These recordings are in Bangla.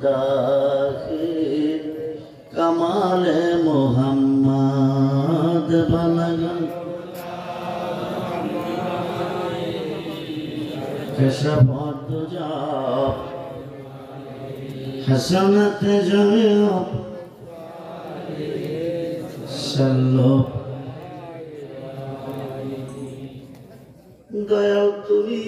দাখিল কামালে মুহাম্মদ বালাগান كشفت دجاب حسنت جميع سلو দয়াল তুমি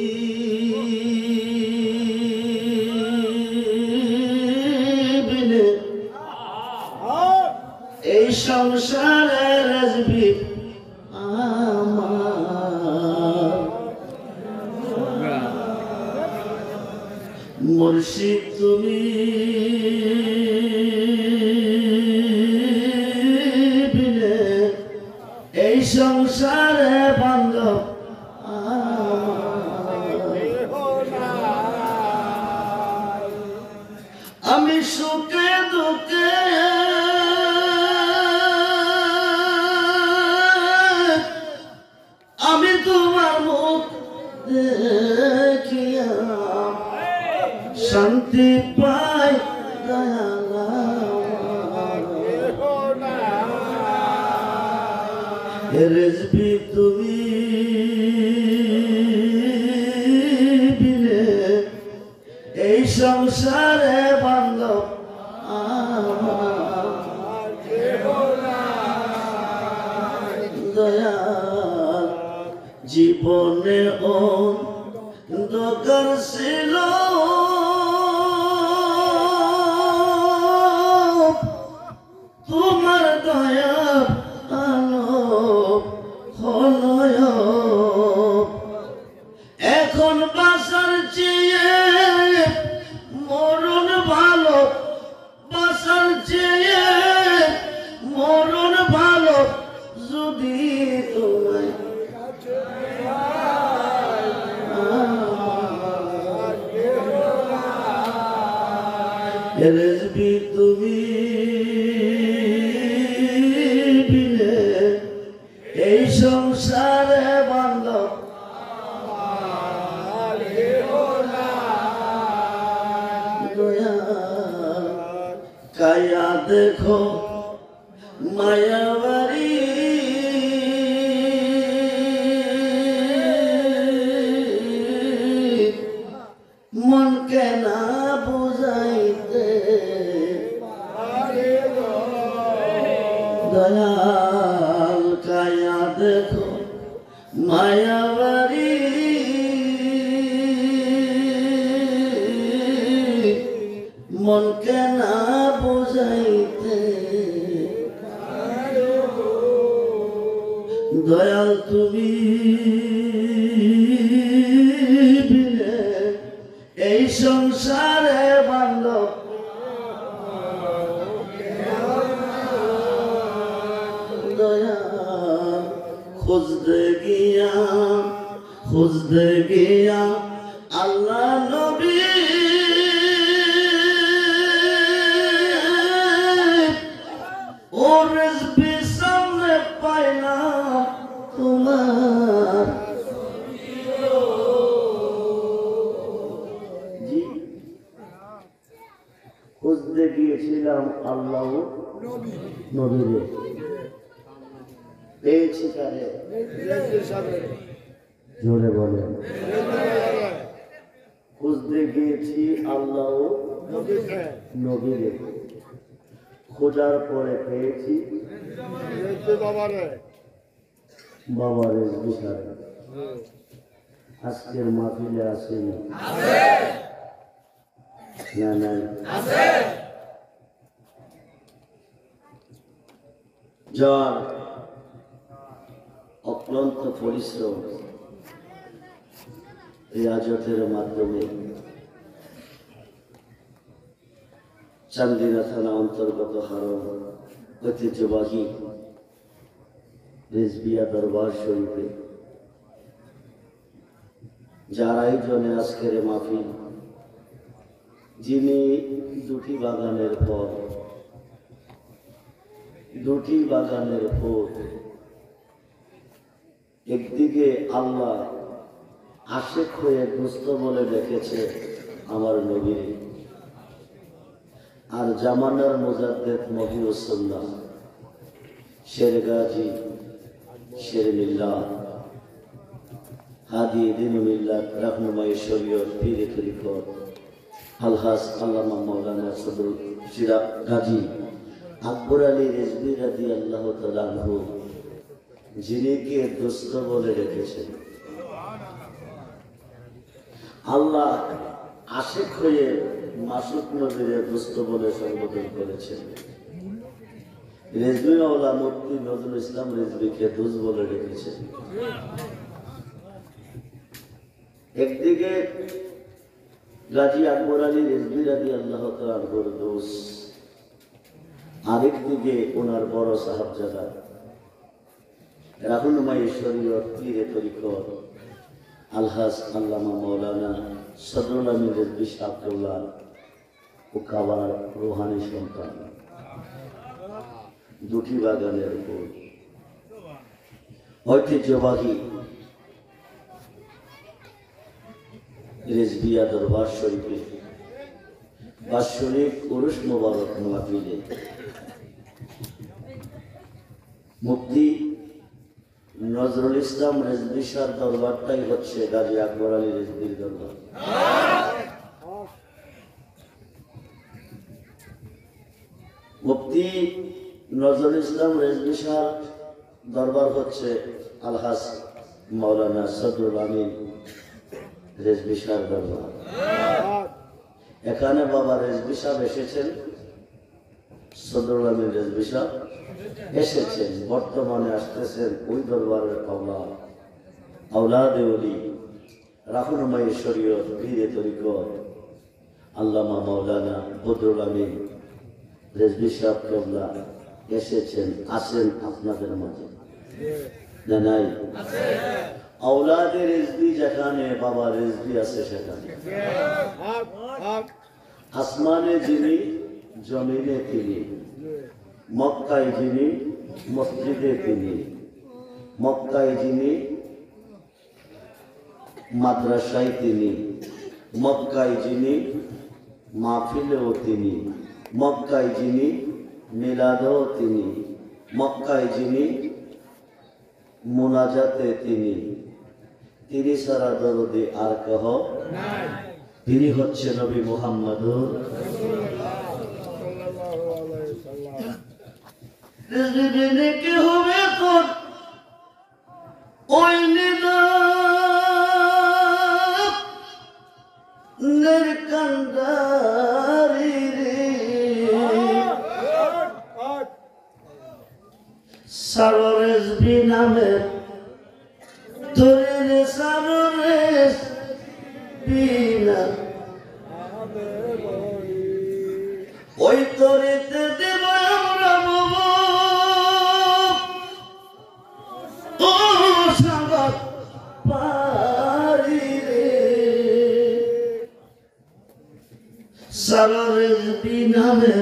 বিনে এই সংসারের রাজবি মুর্শিদ তুমি বিনে এই সংসারে বান্ধব আমি সুখে দুঃখে আমি তোমার মুখ দেখিয়া শান্তি পাই দয়ালা রেজবি তুমি বিনে এই সংসারে বান্ধব দয়াল জীবনে অন্ধকার ছিল তোমার দয়া আলো হলয় এখন বাসার চেয়ে মরণ ভালো বাসার চেয়ে মরণ ভালো যদি তোমায় রেজবি তুমি বিনে এই সংসারে বান্ধব কায়া দেখো মায়াবাড়ি মন কেনা বুঝাইতে দয়াল কায়া দেখো মায়াবাড়ি মন কেনা বুঝাইতে দয়াল তুমি বিনে এই সংসারে বান্ধব দয়াল খুঁজতে গিয়া আল্লাহ নবী ও রেজবি সামনে পাইলাম তোমার জি খুঁজতে গিয়েছিলাম আল্লাহ নবীরে পেয়েছি কারে জোরে বলেন খুঁজতে গিয়েছি আল্লাহ নবীরে খোঁজার পরে পেয়েছি বাবারে বিষয় আজকের মাহফিলে আসেনি না নাই যার অক্লান্ত পরিশ্রম রিয়াজতের মাধ্যমে চান্দিনা থানা অন্তর্গত হারম ঐতিহ্যবাহী রেজবিয়া দরবার শরীফে যার আয়োজনে আজকের মাহফিল, যিনি দুটি বাগানের পর একদিকে আল্লাহ আশেক হয়ে দুস্থ বলে ডেকেছে আমার নবী, আর জামানার মুজাদ্দিদ মহিউসুল্লাহ শের গাজী শের মিল্লাত হাদি দিন মিল্লাত রাহনুমায়ে শরীয়ত পীরে তরিকত আলহাজ আল্লামা মাওলানা সদরুল সিরা গাজী আকবর আলী রিজভী রাদিয়াল্লাহু তাআলা আনহু যিনি কে দোস্ত বলে রেখেছেন। আল্লাহ আশিক হয়ে মাসুদ নবীর দোস্ত বলে সম্বোধন করেছেন। রিজভী মাওলা মুফতি নজরুল ইসলাম রিজভীকে দোস্ত বলে রেখেছেন। একদিকে গাজী আকবর আলী রিজভী রাদিয়াল্লাহু তাআলা আনহুর দোস্ত, আরেকদিকে ওনার বড় সাহাবজাদা রাহনুমায়ে শরীয়ত পীরে তরিকত আলহাজ আল্লামা মাওলানা সদরুল আমিন রিজভী সাহেবুল্লাহ ও কাবার রুহানি সন্তান দুটি বাগানের উপর ঐতিহ্যবাহী রিজভিয়া দরবার শরীফে বাৎসরিক উরুস মোবারক মাহফিলে মুফতি নজরুল ইসলাম রিজভী শাহর দরবারটাই হচ্ছে গাজী আকবর আলী রিজভীর দরবার। মুফতি নজরুল ইসলাম রিজভী শাহর দরবার হচ্ছে আলহাজ মাওলানা সদরুল আমিন রিজভী শাহর দরবার। এখানে বাবা রিজভী সাহেব এসেছেন, সদরুল আমিন রিজভী সাহেব এসেছেন, বর্তমানে আসতেছেন ওই দরবারের আওলাদে ওলি রাহনুমায়ে শরীয়ত পীরে তরিকত আল্লামা মাওলানা বদরুল আমিন রিজভী সাহেব কেবলা এসেছেন, আছেন আপনাদের মাঝে না নাই? আওলাদে রিজভী যেখানে বাবা রিজভী আছে সেখানে। আসমানে যিনি জমিনে তিনি, মক্কায় যিনি মসজিদে তিনি, মক্কায় যিনি মাদ্রাসায় তিনি, মক্কায় যিনি মাহফিলেও তিনি, মক্কায় যিনি মিলাদেও তিনি, মক্কায় যিনি মুনাজাতে তিনি, তিনি ছাড়া দরদি আর কেহ নাই। তিনি হচ্ছে নবী মুহাম্মদুর রিজভিনে কি হবে তোর ওই নিদানের কান্ডারি রে সারো রিজভী নামে তোরে রে সারো রিজভিনা ওই তোরেতে দেব আমরা বাবু ও সাগর পারি রে সারো রিজভী নামে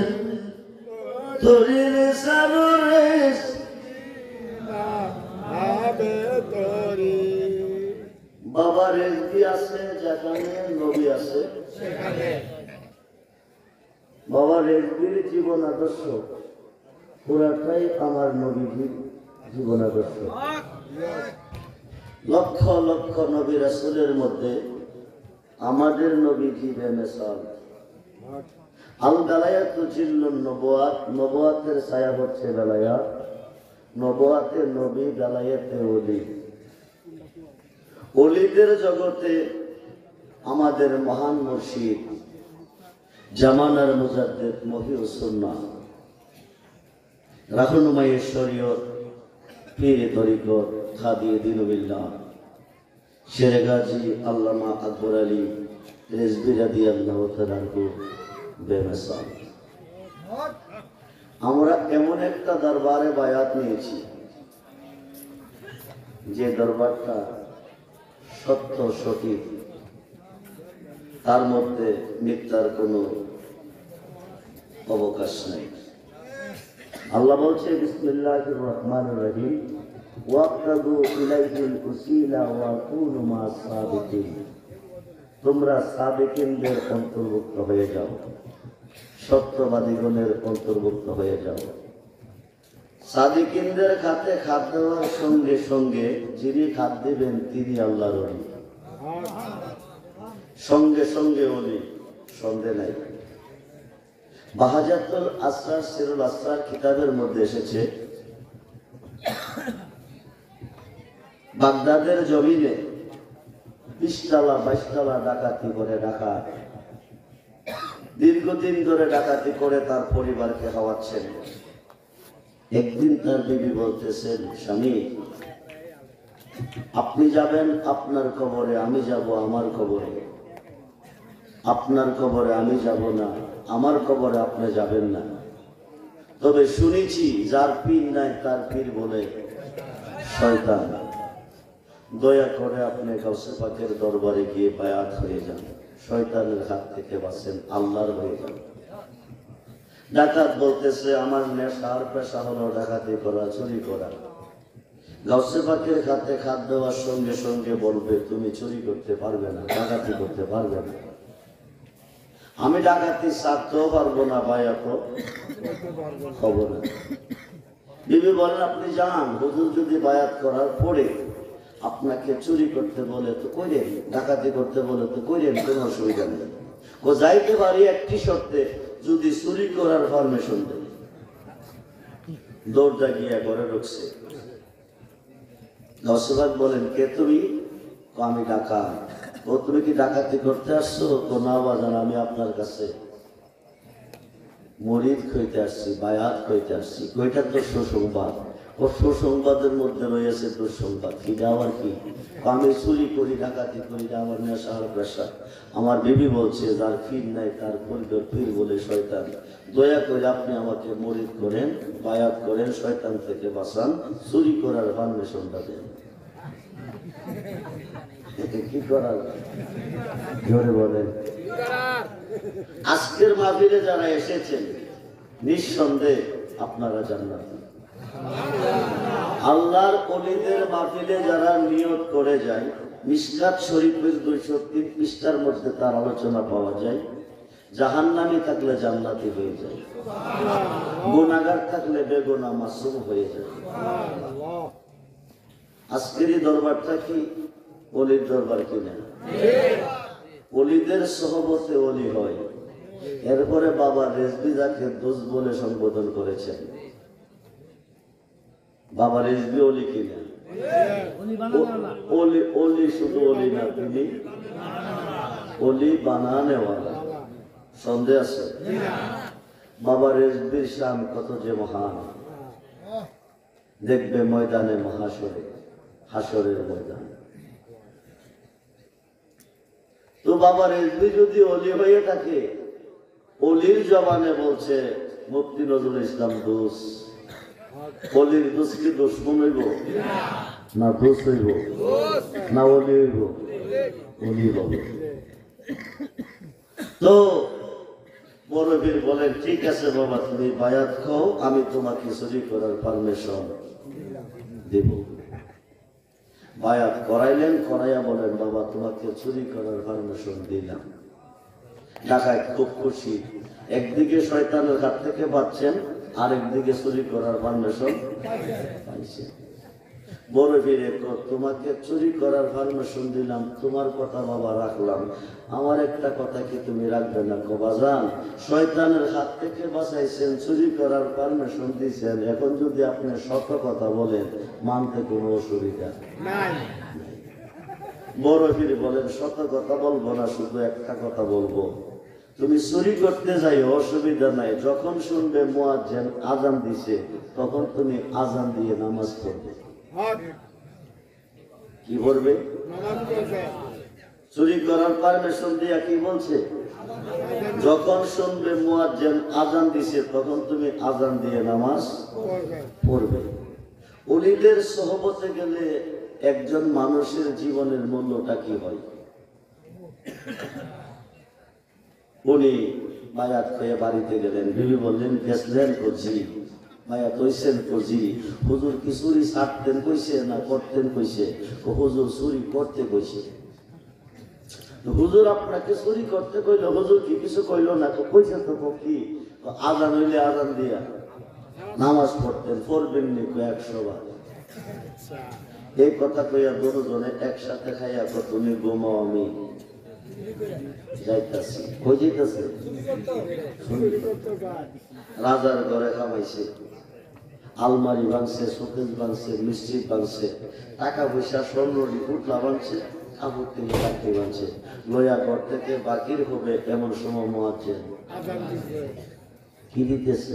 তোরে রে সারো বাবা রিজভী আছে যেখানে নবী আছে সেখানে। বাবা রিজভীর জীবন আদর্শ পুরাটাই আমার নবীজির জীবন আদর্শ। লক্ষ লক্ষ নবী রাসূলের মধ্যে আমাদের নবীজি বেমিসাল। আল বেলায়াতু জিল্লুন নবুয়াত, নবুয়াতের ছায়া হচ্ছে বেলায়াত, নবুয়াতে নবী, বেলায়াতে ওলি। ওলিদের জগতে আমাদের মহান মুর্শিদ জামানার মুজাদ্দিদ মহিউসুল্লাহ রাহনুমায়ে শরীয়ত পীরে তরিকত হাদি দিন মিল্লাত শের গাজী আল্লামা আকবর আলী রিজভী রাদিয়াল্লাহু তাআলা আনহু বেমিসাল। আমরা এমন একটা দরবারে বায়াত নিয়েছি যে দরবারটা সত্য সঠিক, তার মধ্যে মিথ্যার কোনো অবকাশ নাই। আল্লাহ বলছে বিসমিল্লাহির রহমানির রহিম ওয়াক্তাদু ইলাইহিল উসিলা ওয়া কুনু মাস সাবিকিন, তোমরা সাবিকিনদের অন্তর্ভুক্ত হয়ে যাও, সত্যবাদীগণের অন্তর্ভুক্ত হয়ে যাও। সাদিকিনদের খাতে খাত দেওয়ার সঙ্গে সঙ্গে যিনি খাত দিবেন তিনি আল্লাহর ওলি, সঙ্গে সঙ্গে ওলি, সন্দেহ নাই। বাহাজাতুল আসরার সিরুল আসরার কিতাবের মধ্যে এসেছে, বাগদাদের জমিনে 20 তলা 22 তলা ডাকাতি করে ডাকাত, দীর্ঘদিন ধরে ডাকাতি করে তার পরিবারকে খাওয়াচ্ছেন। একদিন তার বিবি বলতেছেন, স্বামী আপনি যাবেন আপনার কবরে, আমি যাব আমার কবরে। আপনার কবরে আমি যাব না, আমার কবরে আপনি যাবেন না। তবে শুনেছি যার পীর নাই তার পীর বলে শয়তান। দয়া করে আপনি গাউসে পাকের দরবারে গিয়ে বায়াত হয়ে যান, শয়তানের হাত থেকে বাঁচেন, আল্লাহর হয়ে যান। ডাকাত বলতেছে, আমার নেশার পেশা হলো ডাকাতি করা, চুরি করা। গাউসে পাকের খাতে খাত দেওয়ার সঙ্গে সঙ্গে বলবে তুমি চুরি করতে পারবে না, ডাকাতি করতে পারবে না। আমি ডাকাতি ছাড়তেও পারবো না, বায়াতও হবো না। বিবি বলেন, আপনি যান, হুজুর যদি বায়াত করার পরে আপনাকে চুরি করতে বলে তো করেন, ডাকাতি করতে বলে তো করেন, কোনো অসুবিধা নেই। ও যাইতে পারি একটি শর্তে, যদি চুরি করার পারমিশন দেয়। দৌড়টা গিয়া ঘরে ঢুকছে। দশভাগ বলেন, কে তুমি? আমি ডাকাত। ও তুমি কি ডাকাতি করতে আসছো? তো না বাজান, আমি আপনার কাছে মরিদ খইতে আসছি, বায়াত খইতে আসছি। কইটা তো সুসংবাদ। ও সুসংবাদের মধ্যে রয়েছে দুঃসংবাদ। কি আবার কি? আমি চুরি করি, ডাকাতি করি, আমার নেশার পেশা। আমার বিবি বলছে যার পীর নাই তার পরিবার পীর বলে শয়তান। দয়া করে আপনি আমাকে মরিদ করেন, বায়াত করেন, শয়তান থেকে বাঁচান, চুরি করার পারমিশনটা দেন। কি করার জোরে বলেন। আজকের মাহফিলে যারা এসেছেন নিঃসন্দেহে আপনারা জান্নাতি। আল্লাহর ওলিদের মাহফিলে যারা নিয়ত করে যায়, মিশকাত শরীফের 203 পৃষ্ঠার মধ্যে তার আলোচনা পাওয়া যায়। জাহান্নামী থাকলে জান্নাতি হয়ে যায়, গুনাহগার থাকলে বেগুনাহ মাসুম হয়ে যায়। আজকের এই দরবারটা কি ওলির দরবার কিনা? ওলিদের সহবতে ওলি হয়। এরপরে বাবা রেজভী যাকে দোষ বলে সম্বোধন করেছেন, বাবা রেজভী ওলি কিনা? ওলি শুধু ওলি না, তিনি ওলি বানানেওয়ালা। সন্দেহ আছে? বাবা রেজভীর শান কত যে মহান, দেখবে ময়দানে মহাশরে, হাসরের ময়দান। তো বাবা রেজভী যদি ওলি হয়ে থাকে, ওলির জবানে বলছে মুফতি নজরুল ইসলাম দোষ। ওলির দোষ কি দুশমন হইব না দোষ হইব না ওলি হইব? ওলি হবে। তো বড় বীর বলেন, ঠিক আছে বাবা, তুমি বায়াত খাও, আমি তোমাকে চুরি করার পারমিশন দেব। বায়াত করাইলেন, করাইয়া বলেন, বাবা তোমাকে চুরি করার পারমিশন দিলাম। ডাকাত খুব খুশি, একদিকে শয়তানের হাত থেকে বাঁচছেন, আরেকদিকে চুরি করার পারমিশন পাইছেন। বড় বীরে, তোমাকে চুরি করার পারমিশন দিলাম, তোমার কথা বাবা রাখলাম, আমার একটা কথা কি তুমি রাখবে না? বাজান, শয়তানের হাত থেকে বাঁচাইছেন, চুরি করার পারমিশন দিয়েছেন, এখন যদি আপনি সত্য কথা বলেন মানতে কোনো অসুবিধা নাই। বড় বীর বলেন, সত্য কথা বলবো না, শুধু একটা কথা বলবো, তুমি চুরি করতে যাই অসুবিধা নাই, যখন শুনবে মুয়াজ্জিন আজান দিছে তখন তুমি আজান দিয়ে নামাজ পড়বে। কি করবে? চুরি করার পারমিশন দিয়া কি বলছে? যখন শুনবে মুয়াজ্জিন আজান দিছে তখন তুমি আজান দিয়ে নামাজ পড়বে। ওলিদের সহবতে গেলে একজন মানুষের জীবনের মূল্যটা কি হয়? উনি বায়াত হয়ে বাড়িতে গেলেন, বিবি বললেন, গেছিলেন কজি বায়াত হইছেন কজি, হুজুর কি চুরি ছাড়তেন কইছে না করতেন কইছে? হুজুর চুরি করতে কইছে। হুজুর আপনাকে চুরি করতে কইল, হুজুর কি কিছু কইল না? কইছে তো কি, আজান হইলে আজান দিয়া নামাজ পড়তেন, পড়বেন নি 100 বার। এই কথা কইয়া দুজনে একসাথে খাইয়া তুমি ঘুমাও, আমি যাইতাছি। কই যাইতাছে? রাজার ঘরে কামাইছে, আলমারি ভাঙছে, শোকেস ভাঙছে, মিষ্টি ভাঙছে, টাকা পয়সা স্বর্ণ পুতলা ভাঙছে, কাপড় কিনে চাকরি ভাঙছে। লইয়া ঘর থেকে বাকির হবে এমন সময় মুয়াজ্জিন কি দিতেছে?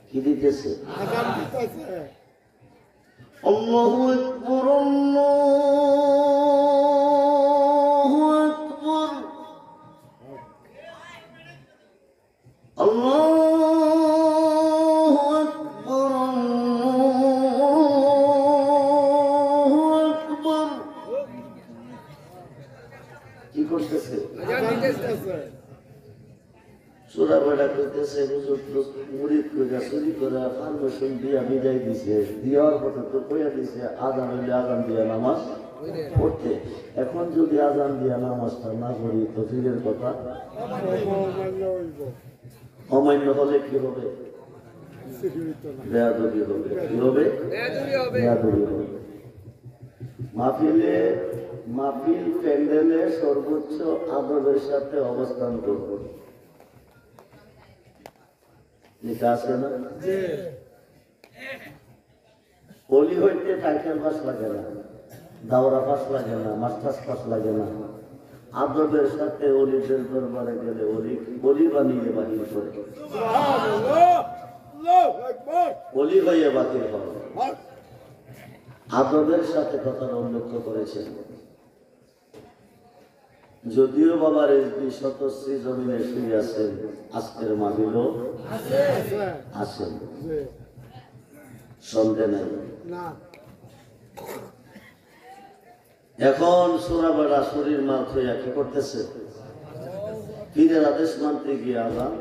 কি দিতেছে? আল্লাহু আকবার, আল্লাহু আকবার, আল্লাহু আকবার, আল্লাহু আকবার। কি করতেছে? চোরা বেড়া করতেছে, মুড়িদ করে চুরি করে পারমিশন দিয়া বিদায় দিছে, দেওয়ার কথা তো কইয়া দিছে আজান হইলে আজান দিয়া নামাজ পড়তে। এখন যদি আজান দিয়া নামাজটা না পড়ি তো ফিরের কথা অমান্য হলে কি হবে? বেয়াদবি হবে। কি হবে? বেয়াদবি হবে। মাহফিল প্যান্ডেলে সর্বোচ্চ আদবের সাথে অবস্থান করব। এটা আছে না? অলি হইতে টাইটেল পাস লাগে না, দাওরা পাস লাগে না, মাস্টার্স পাস লাগে না। আদবের সাথে অলিদের দরবারে গেলে অলি বানিয়ে বাহির করে, অলি হইয়ে বাতিল হবে। আদবের সাথে কথাটা উল্লেখ করেছেন। যদিও বাবার এসবি শতশ্রী জমিনে শুয়ে আছেন, আজকের মাহফিলও আছেন, সন্দেহ নাই। এখন সোনাবেড়া শরীর মাল হইয়া কি করতেছে? পীরের আদেশ মানতে গিয়ে আজান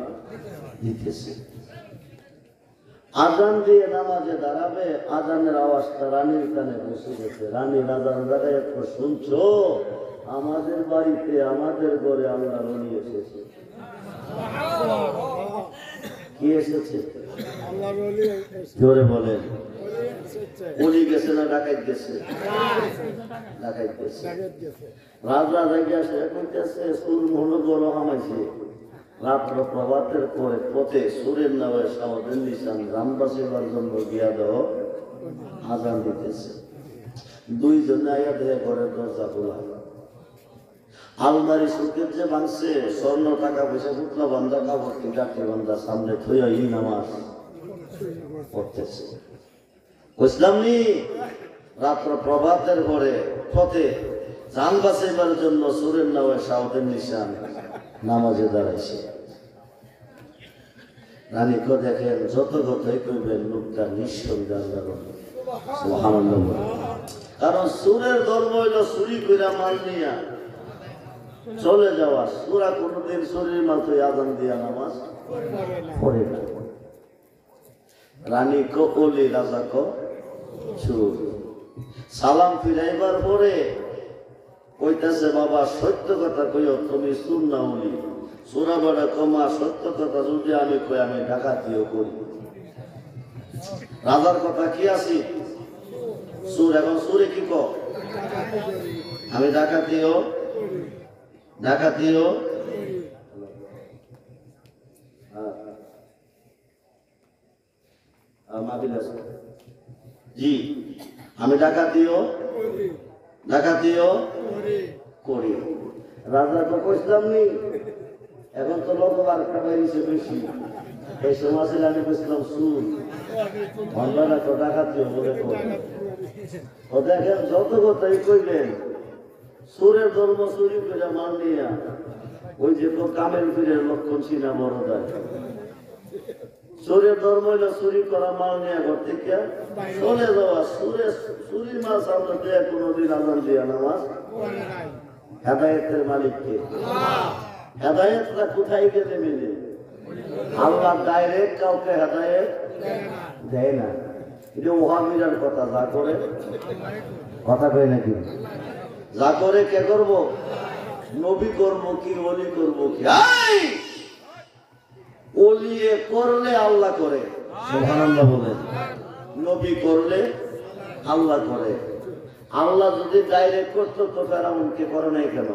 দিতেছে। আজান দিয়ে নামাজে দাঁড়াবে, আজানের আওয়াজটা রানীর কানে পৌঁছে গেছে। রানী আজান দাঁড়ায় শুনছো? আমাদের বাড়িতে, আমাদের ঘরে আল্লাহ রনি এসেছে। কি এসেছে? জোরে বলেন। উনি গেছে না ডাকাইত গেছে? ডাকাইত গেছে। রাজা জায়গা সে কইতেছে সুর মনো বড় হামাইছে। রাত্র প্রভাতের পরে পথে সুরের নামে সামদের নিশান গ্রামবাসীবার জন্য গিয়া দাও আজান দিতেছে। দুইজনে আইয়া দেহে ঘরের দরজা খোলা। আলমারি সুকের যে ভাঙছে, স্বর্ণ টাকা পয়সা পুতলা বান্ধা, কাপড় চাকরি বান্ধা সামনে থইয়া ই নামাজ পড়তেছে। বুঝলাম নি? রাত্র প্রভাতের পরে পথে জান বাঁচাইবার জন্য সুরের নামে সাউদের নিশান নামাজে দাঁড়াইছে। রানীকে দেখেন, যত কথাই কইবেন লোকটা নিঃসন্দেহ সুবহানাল্লাহ। কারণ সুরের ধর্ম হইল চুরি কইরা মাল নিয়া চলে যাওয়া। সুরা কোনদিন শরীর মাত্র আজান দিয়া নামাজ পড়ে না। রানী কলি, রাজা চুর। সালাম ফিরাইবার পরে কইতাছে, বাবা সত্য কথা কইও, তুমি চুর না উনি চোরা বড়া কমা, সত্য কথা যদি আমি কই আমি ডাকাতিও করি। রাজার কথা কি আছি? চুর। এখন চুরে কি কো? আমি ডাকাতিও জি, আমি ডাকাতিও করি। রাজা তো কইলাম নি, এখন তো লোক বার্তা বাইরেছে বেশি। এই সময় ছিল আমি কইছিলাম সুর, অন্যরা তো ডাকাতিও বলে ও। দেখেন যত কথাই কইলেন, সুরের ধর্ম চুরি করে মান নিয়া ওই যে তো কামের পীরের লক্ষণ চিনা বড় দেয়। চোরের ধর্ম হইল চুরি করা মাল নিয়ে ঘর থেকে চলে যাওয়া। চুরি মাল সামনে দেয়া কোনোদিন আজান দিয়া নামাজ। হেদায়েতের মালিককে, হেদায়েতটা কোথায় গেলে মিলে? আল্লাহ ডাইরেক্ট কাউকে হেদায়েত দেয় না। এটা ওহাবিরার কথা, যা করে কথা কয় নাকি? যা করে কে করব? নবী করব কি ওলি করব কি? ওলিয়ে করলে আল্লাহ করে, সুবহানাল্লাহ বলেন। নবী করলে আল্লাহ করে। আল্লাহ যদি ডাইরেক্ট করতো তো ফেরাউনকে করে নাই কেন?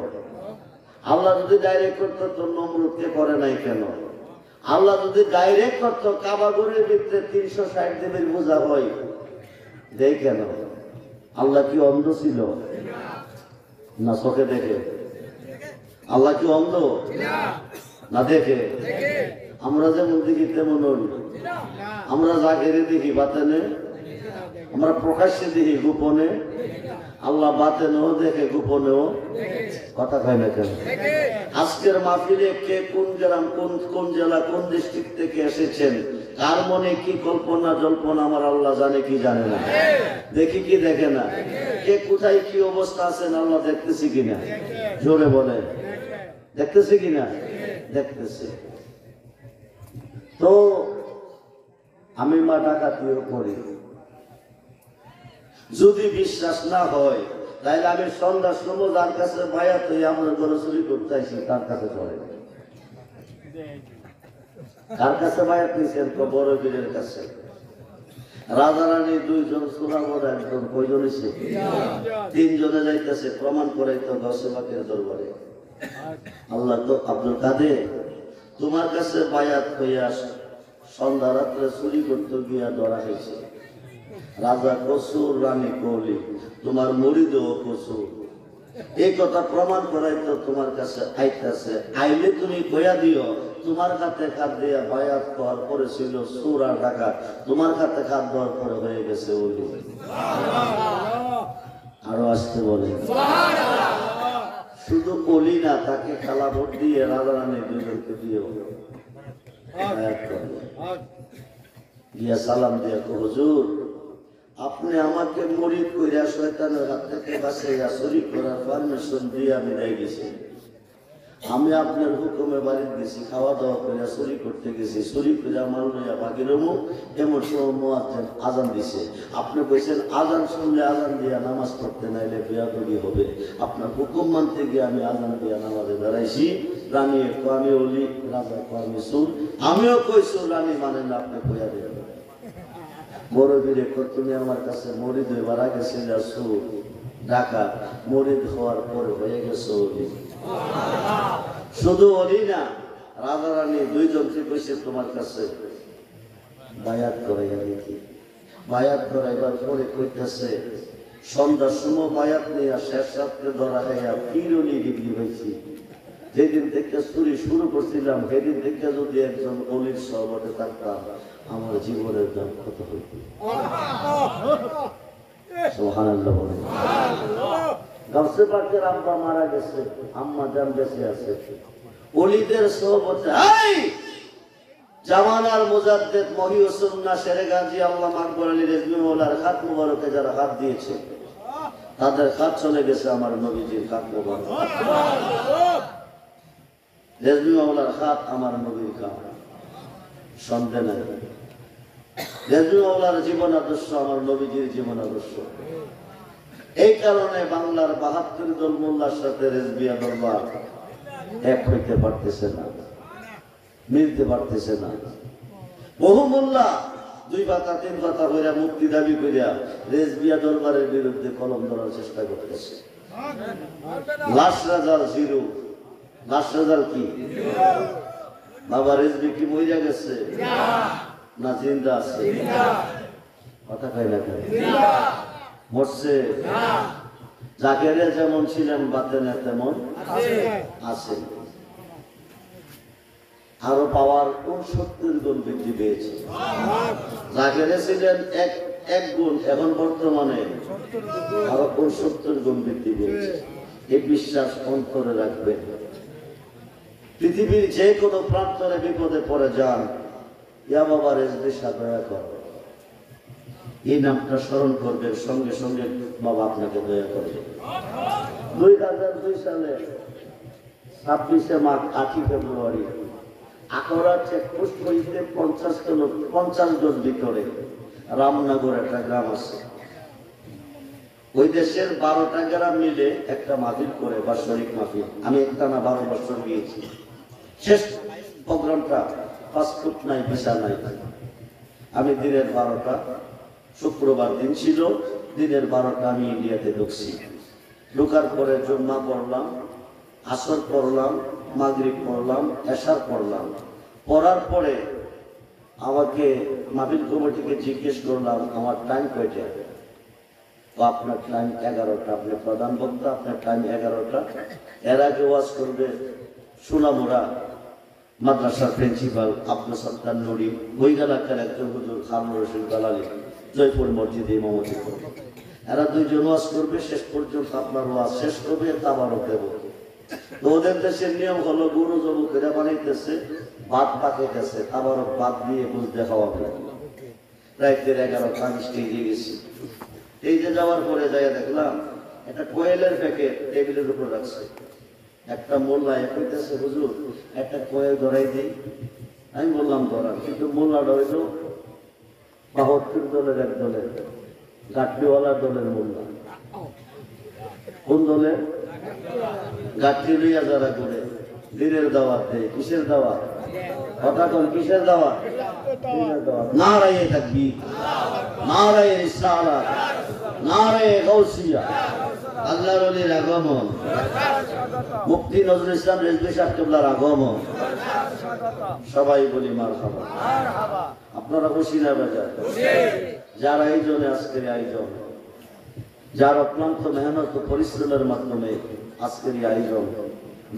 আল্লাহ যদি ডাইরেক্ট করতো তো নমরুদকে করে নাই কেন? আল্লাহ যদি ডাইরেক্ট করতো কাবা ঘরের ভিতরে 360 দেবের বোঝা হয় দেয় কেন? আল্লাহ কি অন্ধ ছিল? না চোখে দেখে? আল্লাহ কি অন্ধ না দেখে? আমরা যেমন দেখি তেমন আমরা জাহেরে দেখি বাতেনে, আমরা প্রকাশ্যে দেখি গোপনে। আল্লাহ বাতেনেও দেখে গোপনেও। কথা কয় না কেন? আজকের মাহফিলে কে কোন গ্রাম কোন জেলা কোন ডিস্ট্রিক্ট থেকে এসেছেন, কার মনে কি কল্পনা জল্পনা আমার আল্লাহ জানে কি জানে না? দেখি কি দেখে না? কে কোথায় কি অবস্থা আছেন আল্লাহ দেখতেছি কিনা? জোরে বলে দেখতেছি কিনা? দেখতেছি। তো আমি মা ডাকাতিও করি, যদি বিশ্বাস না হয় তাহলে আমি সন্ধ্যার সময় যার কাছে বায়াত হয়ে আমরা ঘরে চুরি করতে আসি তার কাছে চলে। কার কাছে বায়াত নিয়েছেন? বড় বীরের কাছে। রাজা রানী 2 জন, সুলামর 1 জন, কয়জন হয়েছে? 3 জনে যাইতেছে প্রমাণ করাইতো গৌসে পাকের দরবারে। আল্লাহ তো আব্দুল কাদের তোমার কাছে বায়াত হইয়া সন্ধ্যা রাত্রে চুরি করতে গিয়া ধরা হয়েছে। রাজা কসুর, রানী কৌলি, তোমার মরিদও কসুর। এই কথা প্রমাণ করাইতো তোমার কাছে আইতাছে। আইলে তুমি কইয়া দিও তোমার হাতে খাত দিয়া বায়াত হওয়ার পরে ছিল চোর আর ডাকাত, তোমার হাতে খাত দেওয়ার পরে হয়ে গেছে ওলি। আরো আসতে বলে শুধু ওলি না, তাকে খালা ভোট দিয়ে রাজা রানী 2 জনকে দিও। গিয়া সালাম দিয়া কো হুজুর আপনি আমাকে মুরিদ কইরা শয়তানের হাত থেকে বাঁচাইয়া চুরি করার পারমিশন দিয়ে আমি নিয়ে গেছি। আমি আপনার হুকুমে বাড়িতে গেছি, খাওয়া দাওয়া করে চুরি করতে গেছি, চুরি করে আমার লইয়া বাকি রমু। এমন সময় মুয়াজ্জিন আজান দিছে, আপনি কইছেন আজান শুনলে আজান দিয়া নামাজ পড়তে নাইলে বেয়াদবি হবে। আপনার হুকুম মানতে গিয়ে আমি আজান দিয়া নামাজে দাঁড়াইছি। রানী আমি ওলি, রাজা আমি চোর। আমিও কইছি রানী মানে না, আপনি কইয়া দেবেন। বড় বীরে তুমি আমার কাছে মরিদ হইবার আগে ছিল চোর ডাকাত, মরিদ হওয়ার পরে হয়ে গেছে ওলি। শুধু ওলি না, রাজা রানী 2 জনকে কইছে তোমার কাছে বায়াত করাইয়া দেখি। বায়াত করাইবার পরে কইতেছে সন্ধ্যার সময় বায়াত নিয়ে শেষ রাত্রে ধরা খাইয়া পিরনি ডিগ্রি হয়েছি। যেদিন থেকে চুরি শুরু করছিলাম সেদিন থেকে যদি একজন অলির সহবতে থাকতাম আমার জীবনের দাম কত হইত। সুবহানাল্লাহ বলেন। গাউসে পাকের আব্বা মারা গেছে, আম্মা জান বেঁচে আছে। অলিদের সহবতে জামানার মুজাদ্দেদ মহিউসুন্নাহ শেরে গাজী আল্লামা আকবর আলী রেজভী মাওলার খাত মুবারকে যারা হাত দিয়েছে তাদের খাত চলে গেছে আমার নবীজির খাত মুবারক। রেজভী মাওলার খাত আমার নবীর খাত, সন্দেহ নাই। রেজভী মাওলার জীবন আদর্শ আমার নবীজির জীবন আদর্শ। এই কারণে বাংলার 72 দল মোল্লার সাথে রেজভিয়া দরবার এক হইতে পারতেছে না, মিলতে পারতেছে না। বহু মোল্লা 2 পাতা 3 পাতা হইয়া মুক্তি দাবি করিয়া রেজভিয়া দরবারের বিরুদ্ধে কলম ধরার চেষ্টা করতেছে। লাশ রাজার জিরো, লাশ রাজার কি বাবা রেজভি কি মইরা গেছে না জিন্দা আছে? কথা কয় না কেন? মরছে। জাকেরে যেমন ছিলেন বাতেনে তেমন আছে। আরো পাওয়ার 69 গুণ বৃদ্ধি পেয়েছে। জাকেরে ছিলেন এক গুণ, এখন বর্তমানে আরো 69 গুণ বৃদ্ধি পেয়েছে। এই বিশ্বাস অন্তরে রাখবেন। পৃথিবীর যে কোনো প্রান্তরে বিপদে পড়ে যান, ইয়া বাবা রেজভি শাহ দয়া কর, এই নামটা স্মরণ করবেন, সঙ্গে সঙ্গে বাবা আপনাকে দয়া করবে। 2002 সালে 26শে মার্চ 8 ফেব্রুয়ারি আকরা চেকপোস্ট হইতে 50 গজ ভিতরে রামনগর একটা গ্রাম আছে। ওই দেশের 12টা গ্রাম মিলে একটা মাহফিল করে, বাৎসরিক মাহফিল। আমি একটানা 12 বছর গিয়েছি। শেষ প্রোগ্রামটা পাসপোর্ট নাই, ভিসা নাই। আমি দিনের 12টা, শুক্রবার দিন ছিল, দিনের 12টা আমি ইন্ডিয়াতে ঢুকছি। ঢুকার পরে জুম্মা পড়লাম, আসর পড়লাম, মাগরিব পড়লাম, এশার পড়লাম। পড়ার পরে আমাকে মাহফিল কমিটিকে জিজ্ঞেস করলাম আমার টাইম কয়টা? তো আপনার টাইম 11টা, আপনি প্রধান বক্তা, আপনার টাইম 11টা। এর আগে ওয়াজ করবে সোনামুড়া মাদ্রাসার প্রিন্সিপাল আব্দুল সত্তার নুরি, ওই এলাকার একজন হুজুর খানুর রশিদ দালালি, জয়পুর মসজিদে ইমামতি করবে। এরা দুইজন ওয়াজ করবে, শেষ পর্যন্ত আপনার ওয়াজ শেষ করবে, তাবারক দেব। তো ওদের দেশের নিয়ম হলো গরু জবু করে বানাইতেছে, ভাত পাকাইতেছে, তাবারক ভাত দিয়ে বুঝতে খাওয়া হবে। রাইতের 11টা স্টেজে গেছি। স্টেজে যাওয়ার পরে যাই দেখলাম একটা কোয়েলের প্যাকেট টেবিলের উপর রাখছে। একটা মোল্লা কইতেছে হুজুর একটা কোয়েল ধরাই দিই। আমি বললাম ধরা, কিন্তু মোল্লাটা হইল 72 দলের এক দলের, গাঠরিওয়ালা দলের মোল্লা। কোন দলের? গাঠরি লইয়া যারা করে দিনের দাওয়াত দেয়। কিসের দাওয়াত? হঠাৎ কিসের দাওয়াত? দিনের দাওয়াত। নারায়ে তাকবীর, নারায়ে রিসালাত, নারায়ে গাউসিয়া, আল্লাহর ওলির আগমন, মুফতি নজরুল ইসলাম রেজভী সাহেব কিবলার আগমন। সবাই বলি মারহাবা। আপনারা খুশি না বাজার? যার আয়োজনে আজকের আয়োজন, যার অক্লান্ত মেহনত ও পরিশ্রমের মাধ্যমে আজকের এই আয়োজন,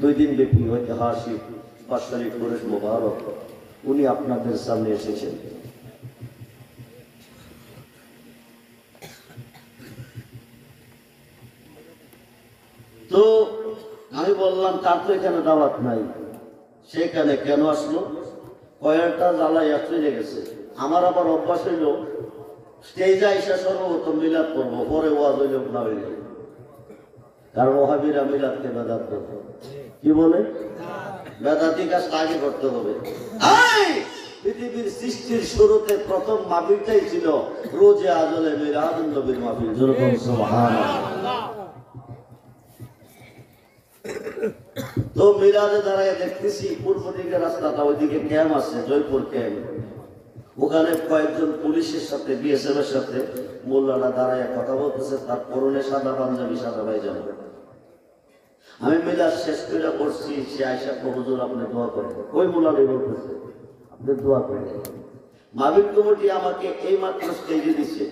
2 দিন ব্যাপী ঐতিহাসিক বাৎসরিক পুরুষ মোবারক, উনি আপনাদের সামনে এসেছেন। তো আমি বললাম তার তো এখানে দাওয়াত নাই, সেখানে কেন আসলো? কয়েকটা জ্বালাই চলে গেছে। আমার আবার অভ্যাস হইল স্টেজে আইসা সর্বপ্রথম মিলাদ করবো, পরে ওয়াজ হইল না হইল। কারণ ওহাবিরা মিলাদকে বেদাত করতে, কি বলে? বেদাতি কাজটা আগে করতে হবে। পৃথিবীর সৃষ্টির শুরুতে প্রথম মাহফিলটাই ছিল রোজে আজলে মিলাদুন নবীর মাহফিল। যেরকম সুবহানাল্লাহ। তো মিলাদে দাঁড়ায় দেখতেছি পূর্ব দিকে রাস্তাটা, ওইদিকে ক্যাম্প আছে, জয়পুর ক্যাম্প। ওখানে কয়েকজন পুলিশের সাথে, বিএসএফ এর সাথে মোল্লারা দাঁড়ায় কথা বলতেছে, তার পরনে সাদা পাঞ্জাবি, সাদা পায়জামা। আমি মিলাদ শেষ করে করছি, সে আয়সা হুজুর আপনি দোয়া করেন। ওই মোল্লারই বলতেছে আপনি দোয়া করেন। মাহফিল কমিটি আমাকে এই মাত্র স্টেজে দিচ্ছে,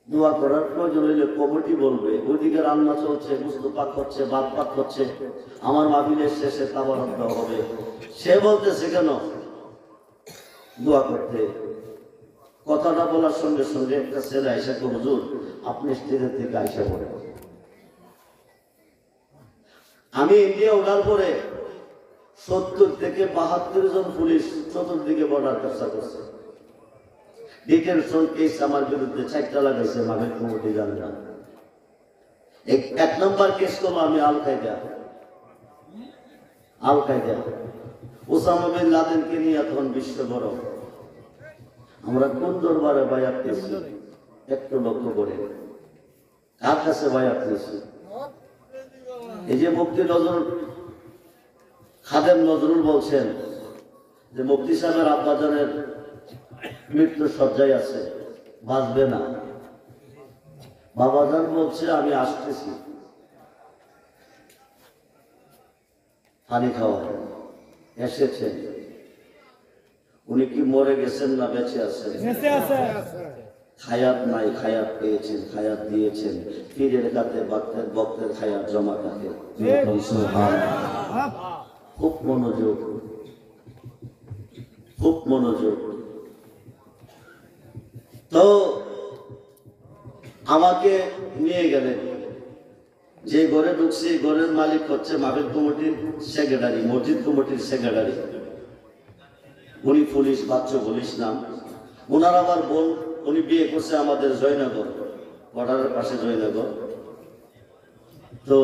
দোয়া করার প্রয়োজন হইলে কমিটি বলবে। ওইদিকে রান্না চলছে, গুস্ত পাক হচ্ছে, ভাত পাক হচ্ছে, আমার মাহফিলের শেষে তাবারক দেওয়া হবে। সে বলতেছে কেন দোয়া করতে? কথাটা বলার সঙ্গে সঙ্গে একটা ছেলে আয়সা কে হুজুর আপনি স্টেজের থেকে আয়সা পড়ে। আমি ইন্ডিয়া ওঠার পরে 70 থেকে 72 জন পুলিশ চতুর্দিকে বর্ডার ব্যবসা করছে। ডিটেনশন কেস আমার বিরুদ্ধে 4টা লাগাইছে, মাহফিল কমিটি জানে না। 1 নম্বর কেস করলো আমি আল কায়দা ওসামা বিন লাদেনকে নিয়ে তখন বিশ্ব গরম। আমরা কোন দরবারে বায়াত পেয়েছি একটু লক্ষ্য করে, কার কাছে বায়াত পেয়েছি? এই যে মুফতি নজরুল, খাদেম নজরুল বলছেন যে মুফতি সাহেবের আব্বাজানের মৃত্যু সজ্জায় আছে, বাঁচবে না। বাবাজান বলছে আমি আসতেছি, পানি খাওয়া। এসেছেন, উনি কি মরে গেছেন না বেঁচে আছেন? খায়াত নাই, খায়াত পেয়েছেন, খায়াত দিয়েছেন। পীরের কাছে ভক্তের খায়াত জমা থাকে। খুব মনোযোগ, খুব মনোযোগ। তো আমাকে নিয়ে গেলেন, যে ঘরে ঢুকছি ঘরের মালিক হচ্ছে মাহফিল কমিটির সেক্রেটারি, মসজিদ কমিটির সেক্রেটারি। উনি পুলিশ, বাচ্চা পুলিশ নাম। ওনার আবার বোন, উনি বিয়ে করছে আমাদের জয়নগর, বর্ডারের পাশে জয়নগর। তো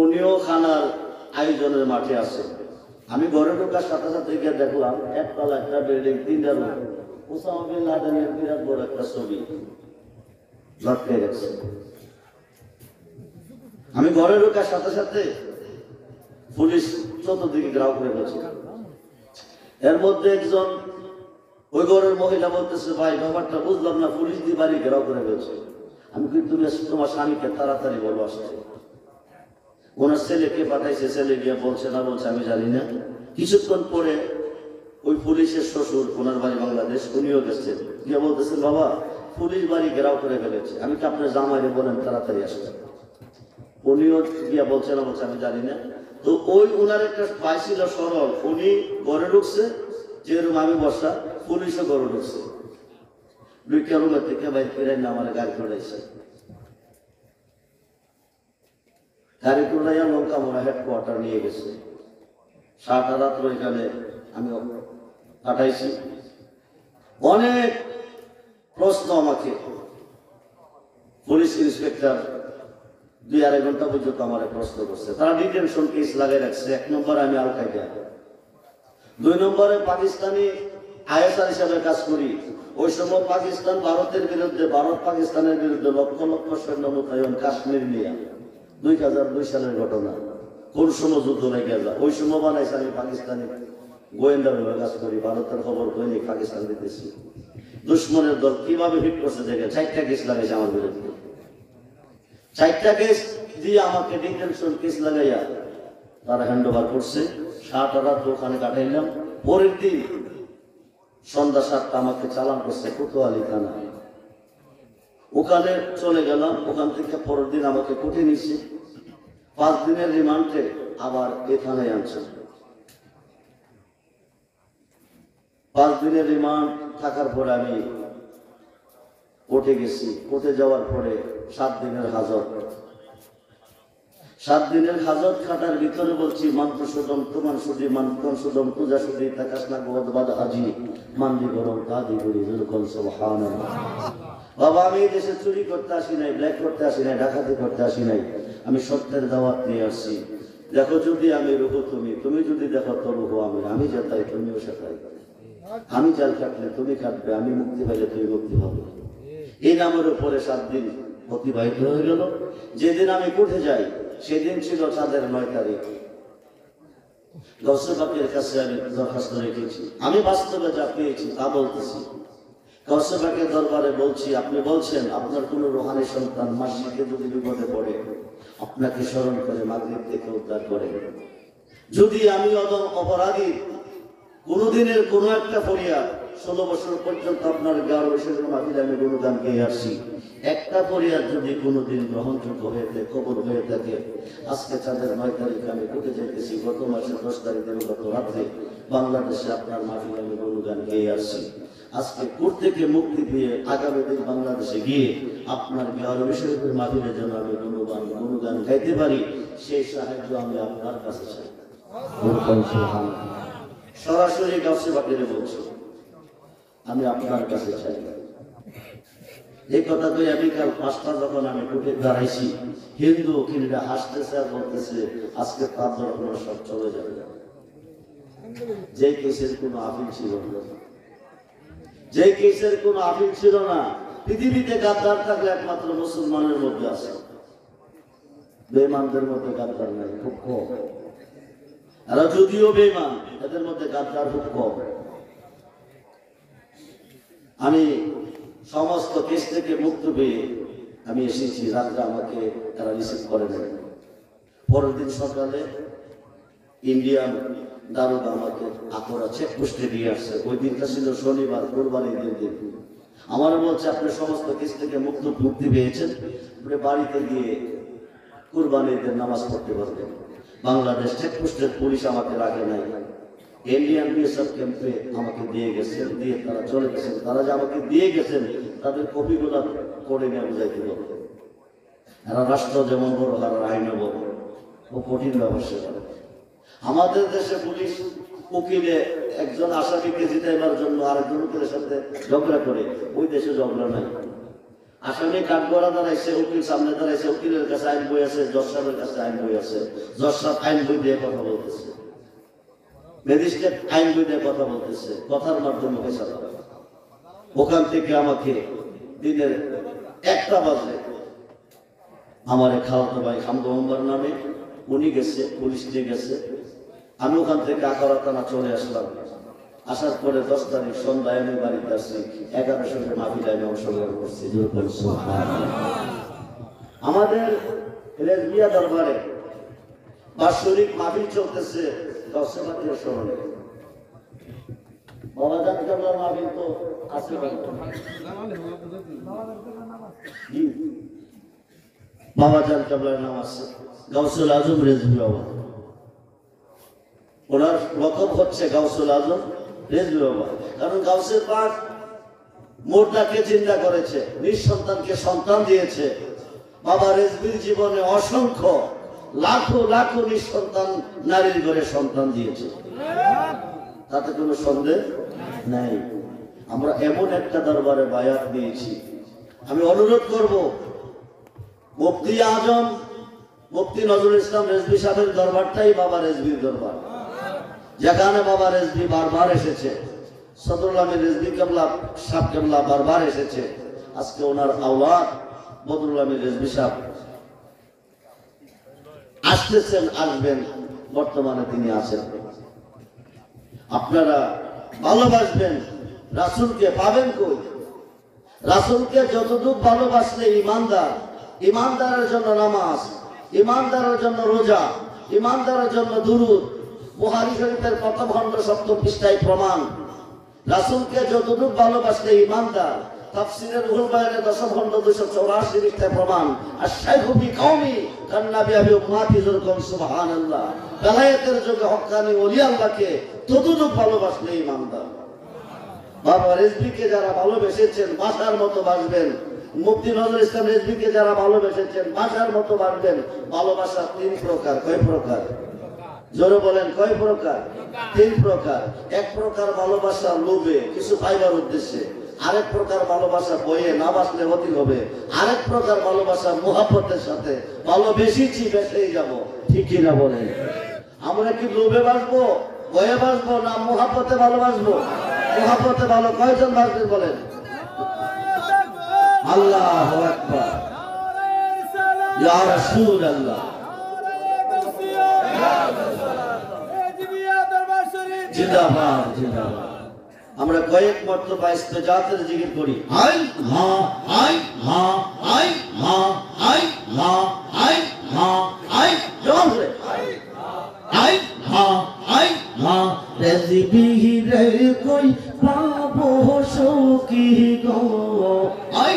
উনিও খানার আয়োজনের মাঠে আছে। আমি ঘরে ঢোকার সাথে সাথে দেখলাম একতলা একটা বিল্ডিং, 3টা রুম, ওসামা বিন লাদেনের বিরাট বড় একটা ছবি লটকাই রাখছে। আমি ঘরে ঢোকার সাথে সাথে পুলিশ চতুর্দিকে ঘেরাও করে ফেলছে। এর মধ্যে একজন ওই ঘরের মহিলা বলতেছে, ভাই ব্যাপারটা বুঝলাম না, পুলিশ দিয়ে বাড়ি ঘেরাও করে ফেলছে। আমি কিন্তু তোমার স্বামীকে তাড়াতাড়ি বলো আসছে। ওনার ছেলেকে পাঠাইছে, ছেলে গিয়ে বলছে না বলছে আমি জানি না। কিছুক্ষণ পরে ওই পুলিশের শ্বশুর, ওনার বাড়ি বাংলাদেশ, উনিও গেছেন, গিয়ে বলতেছেন বাবা পুলিশ বাড়ি ঘেরাও করে ফেলেছে, আমি কি আপনার জামাইরে বলেন তাড়াতাড়ি আসছে। উনিও গিয়া বলছে না বলছে আমি জানি না। তো ওই ওনার একটা ভাই ছিল সরল, উনি ঘরে ঢুকছে, যেরকম আমি বসা, পুলিশও ঘরে ঢুকছে। দুইটা রুমের থেকে বাইর করে না আমার গাড়ি ঘোরাইছে। গাড়ি ঘোরাইয়া লঙ্কা মোড়া হেডকোয়ার্টার নিয়ে গেছে। সারা রাত্র এখানে আমি কাটাইছি। অনেক প্রশ্ন আমাকে পুলিশ ইন্সপেক্টর 2-2.5 ঘন্টা পর্যন্ত আমার প্রশ্ন করছে। তারা ডিটেনশন কেস লাগিয়ে রাখছে। 1 নম্বরে আমি আল কায়দা, 2 নম্বরে পাকিস্তানি আইএসআই হিসাবে কাজ করি। ওই সময় পাকিস্তান ভারতের বিরুদ্ধে, ভারত পাকিস্তানের বিরুদ্ধে লক্ষ লক্ষ সৈন্য মোতায়েন কাশ্মীর নিয়ে 2002 সালের ঘটনা। কোন সময় যুদ্ধ লেগে যায়, ওই সময় বানাইছে আমি পাকিস্তানি গোয়েন্দা বিভাগে কাজ করি, ভারতের খবর দৈনিক পাকিস্তান দিতেছি। দুশ্মনের দল কিভাবে হিট করছে দেখে 4টা কেস লাগাইছে আমার বিরুদ্ধে। 4টা কেস দিয়ে আমাকে ডিটেনশন কেস লাগাইয়া তারা হ্যান্ড ওভার করছে। 7টা রাত ওখানে কাটাইলাম। পরের দিন সন্ধ্যা 7টা আমাকে চালান করছে কোতোয়ালি থানা। ওখানে চলে গেলাম। ওখান থেকে পরের দিন আমাকে কোর্টে নিচ্ছে। 5 দিনের রিমান্ডে আবার এখানে আনছে। 5 দিনের রিমান্ড থাকার পরে আমি কোর্টে গেছি। কোর্টে যাওয়ার পরে 7 দিনের হাজত। 7 দিনের হাজত খাটার ভিতরে বলছি মান্ত সুদম তোমার সুদি মান্তন সুদম পূজা সুদি তাকাস না গোদবাদ আজি মান্দি গরম কাদি করি যুলকন সুবহানাল্লাহ। বাবা আমি এই দেশে চুরি করতে আসি নাই, ব্ল্যাক করতে আসি নাই, ডাকাতি করতে আসি নাই, আমি সত্যের দাওয়াত নিয়ে আসছি। দেখো যদি আমি রুহু তুমি, তুমি যদি দেখো তো রুহু আমি যেতাই তুমিও সেটাই। আমি জাল কাটলে তুমি কাটবে, আমি মুক্তি পাইলে তুমি মুক্তি পাবে। এই নামের উপরে 7 দিন অতিবাহিত হয়ে গেল। যেদিন আমি কোর্টে যাই সেদিন ছিল চাঁদের 9 তারিখ। গৌসে পাকের কাছে আমি দরখাস্ত রেখেছি। আমি বাস্তবে যা পেয়েছি তা বলতেছি। গৌসে পাকের দরবারে বলছি, আপনি বলছেন আপনার কোন রোহানি সন্তান মসজিদে যদি বিপদে পড়ে আপনাকে স্মরণ করে মাগরিব থেকে উদ্ধার করে। যদি আমি অপরাধী কোনদিনের কোন একটা ফরিয়াদ 16 বছর পর্যন্ত আপনার 11 বছরের মাহফিলে আমি গুণগান গেয়ে আসছি, একটা ফরিয়াদ যদি কোনোদিন গ্রহণযোগ্য হয়ে থাকে, কবুল হয়ে থাকে, আজকে চাঁদের 9 তারিখ আমি কোর্টে যেতেছি। গত মাসের 10 তারিখের গত রাত্রে বাংলাদেশে আপনার মাহফিলে আমি গুণগান গেয়ে আসছি। আজকে কোর্ট থেকে মুক্তি পেয়ে আগামী দিন বাংলাদেশে গিয়ে আপনার 11 বছরের মাহফিলের জন্য আমি গুণগান গাইতে পারি, সেই সাহায্য আমি আপনার কাছে চাই। সরাসরি গাউসে পাকের বলছি, আমি আপনার কাছে চাই। এই কথা কই আমি কাল 5টা যখন আমি কোর্টে দাঁড়াইছি, হিন্দু উকিলরা হাসতেছে আর বলতেছে আজকে তার ধর্ম সব চলে যাবে। যে কেসের কোনো আপিল ছিল না, যে কেসের কোনো আপিল ছিল না। পৃথিবীতে গাদ্দার থাকলে একমাত্র মুসলমানের মধ্যে আছে, বেঈমানদের মধ্যে গাদ্দার নাই, খুব কম। এরা যদিও বেঈমান, এদের মধ্যে গাদ্দার খুব কম। আমি সমস্ত কেস থেকে মুক্ত পেয়ে আমি এসেছি। রাত্রে আমাকে তারা রিসিভ করে নেয়। পরের দিন সকালে ইন্ডিয়ান দারোগা আমাকে আকরা চেকপোস্টে দিয়ে আসছে। ওই দিনটা ছিল শনিবার, কুরবানির দিন। আমার বলছে আপনি সমস্ত কেস থেকে মুক্তি পেয়েছেন, আপনি বাড়িতে গিয়ে কুরবানির দিন নামাজ পড়তে পারবেন। বাংলাদেশ চেকপোস্টের পুলিশ আমাকে রাখে নাই, ইন্ডিয়ান বিএসএফ ক্যাম্পে আমাকে দিয়ে গেছেন, দিয়ে তারা চলে গেছেন। তারা যে আমাকে দিয়ে গেছেন তাদের কপিগুলো করে নিয়ে বুঝাইতে হবে। এরা রাষ্ট্র যেমন বড়, তারা আইনও বড়, ও কঠিন ব্যবস্থা করে। আমাদের দেশে পুলিশ উকিলে একজন আসামিকে জিতাইবার জন্য আরেকজন উকিলের সাথে ঝগড়া করে, ওই দেশে ঝগড়া নাই। আসামি কাঠগড়া দাঁড়াইছে, উকিল সামনে দাঁড়াইছে, উকিলের কাছে আইন বই আছে, জজ সাহেবের কাছে আইন বই আছে, জজ সাহেব আইন বই দিয়ে কথা বলতেছে, ম্যাজিস্ট্রেট আইন বই দিয়ে কথা বলতেছে, কথার মাধ্যমে ফয়সালা। ওখান থেকে আমাকে দিনের 1টা বাজে আমার খালাতো ভাই হামদু মেম্বার নামে উনি গেছে, পুলিশ নিয়ে গেছে। আমি ওখান থেকে আখাউড়া থানা চলে আসলাম। আসার পরে 10 তারিখ সন্ধ্যায় আমি বাড়িতে আসছি। 1100 মাহফিলে আমি অংশগ্রহণ করছি। আমাদের রেজবিয়া দরবারে বাৎসরিক মাহফিল চলতেছে দশমাতির স্মরণে। বাবাজান কেবলার মাহফিল তো আছে, বাবাজান কেবলার নাম আছে গাউসুল আজম রেজবি বাবা। ওনার লকব হচ্ছে গাউসুল আজম রেজবি বাবা, কারণ গাউসের পাক মুর্দাকে জিন্দা করেছে, নিঃসন্তানকে সন্তান দিয়েছে। বাবা রেজবির জীবনে অসংখ্য লাখো লাখো নিঃসন্তান নারীর ঘরে সন্তান দিয়েছে, তাতে কোনো সন্দেহ নাই। আমরা এমন একটা দরবারে বায়াত দিয়েছি। আমি অনুরোধ করব মুফতি আজম মুফতি নজরুল ইসলাম রেজবি সাহেবের দরবারটাই বাবা রেজবির দরবার, যেখানে বাবা রেজবি বারবার এসেছে। সদরুল আমির রেজবি কেবলা সাহেব কেবলা বারবার এসেছে। আজকে ওনার আওলাদ বদরুল আমির রেজবি সাহেব আসতেছেন, আসবেন, বর্তমানে তিনি আছেন। আপনারা ভালোবাসবেন রাসূলকে, পাবেন কই? রাসূলকে যতটুকু ভালোবাসলে ইমানদার, ইমানদারের জন্য নামাজ, ইমানদারের জন্য রোজা, ইমানদারের জন্য দুরূদ। বুখারী শরীফের প্রথম খণ্ড 7 পৃষ্ঠায় প্রমাণ। রাসূলকে যতটুকু ভালোবাসলে ইমানদার। তাফসীরের রুহুল বায়ানের 10 খণ্ড 284 পৃষ্ঠায় প্রমাণ। আর শাইখু বিকওমি কান্নাবি আবি উম্মাতি যুরকুম সুবহানাল্লাহ। বেলায়েতের যুগে হক্কানি ওলি আল্লাহকে ততটুকু ভালোবাসলে ইমানদার। বাবা রেজবিকে যারা ভালোবেসেছেন বাসার মতো বাসবেন। মুফতি নজরুল ইসলাম রেজবিকে যারা ভালোবেসেছেন বাসার মতো বাসবেন। ভালোবাসা 3 প্রকার। কয় প্রকার? জোরে বলেন, কয় প্রকার? 3 প্রকার। এক প্রকার ভালোবাসা লোভে, কিছু পাইবার উদ্দেশ্যে। আরেক প্রকার ভালোবাসা বইয়ে, না বাসলে অতি হবে। আরেক প্রকার ভালোবাসা মুহাব্বতের সাথে, ভালোবেসেছি বেসেই যাব। ঠিক কিনা বলেন? আমরা কি লোভে বাসবো, বইয়ে বাসবো, না মুহাব্বতে ভালোবাসবো? মুহাব্বতে ভালো। কয়জন বাসবেন বলেন? আল্লাহু আকবার, ইয়া রাসূলুল্লাহ। জিন্দাবাদ, জিন্দাবাদ। আমরা কয়েক মর্তবা ইস্তেজাতের জিকির করি। আই মা, আই মা, আই মা, আই মা, আই মা, আই জোর রে, আই মা, আই মা। রেজবি রে কই পাবো সখী গো, আই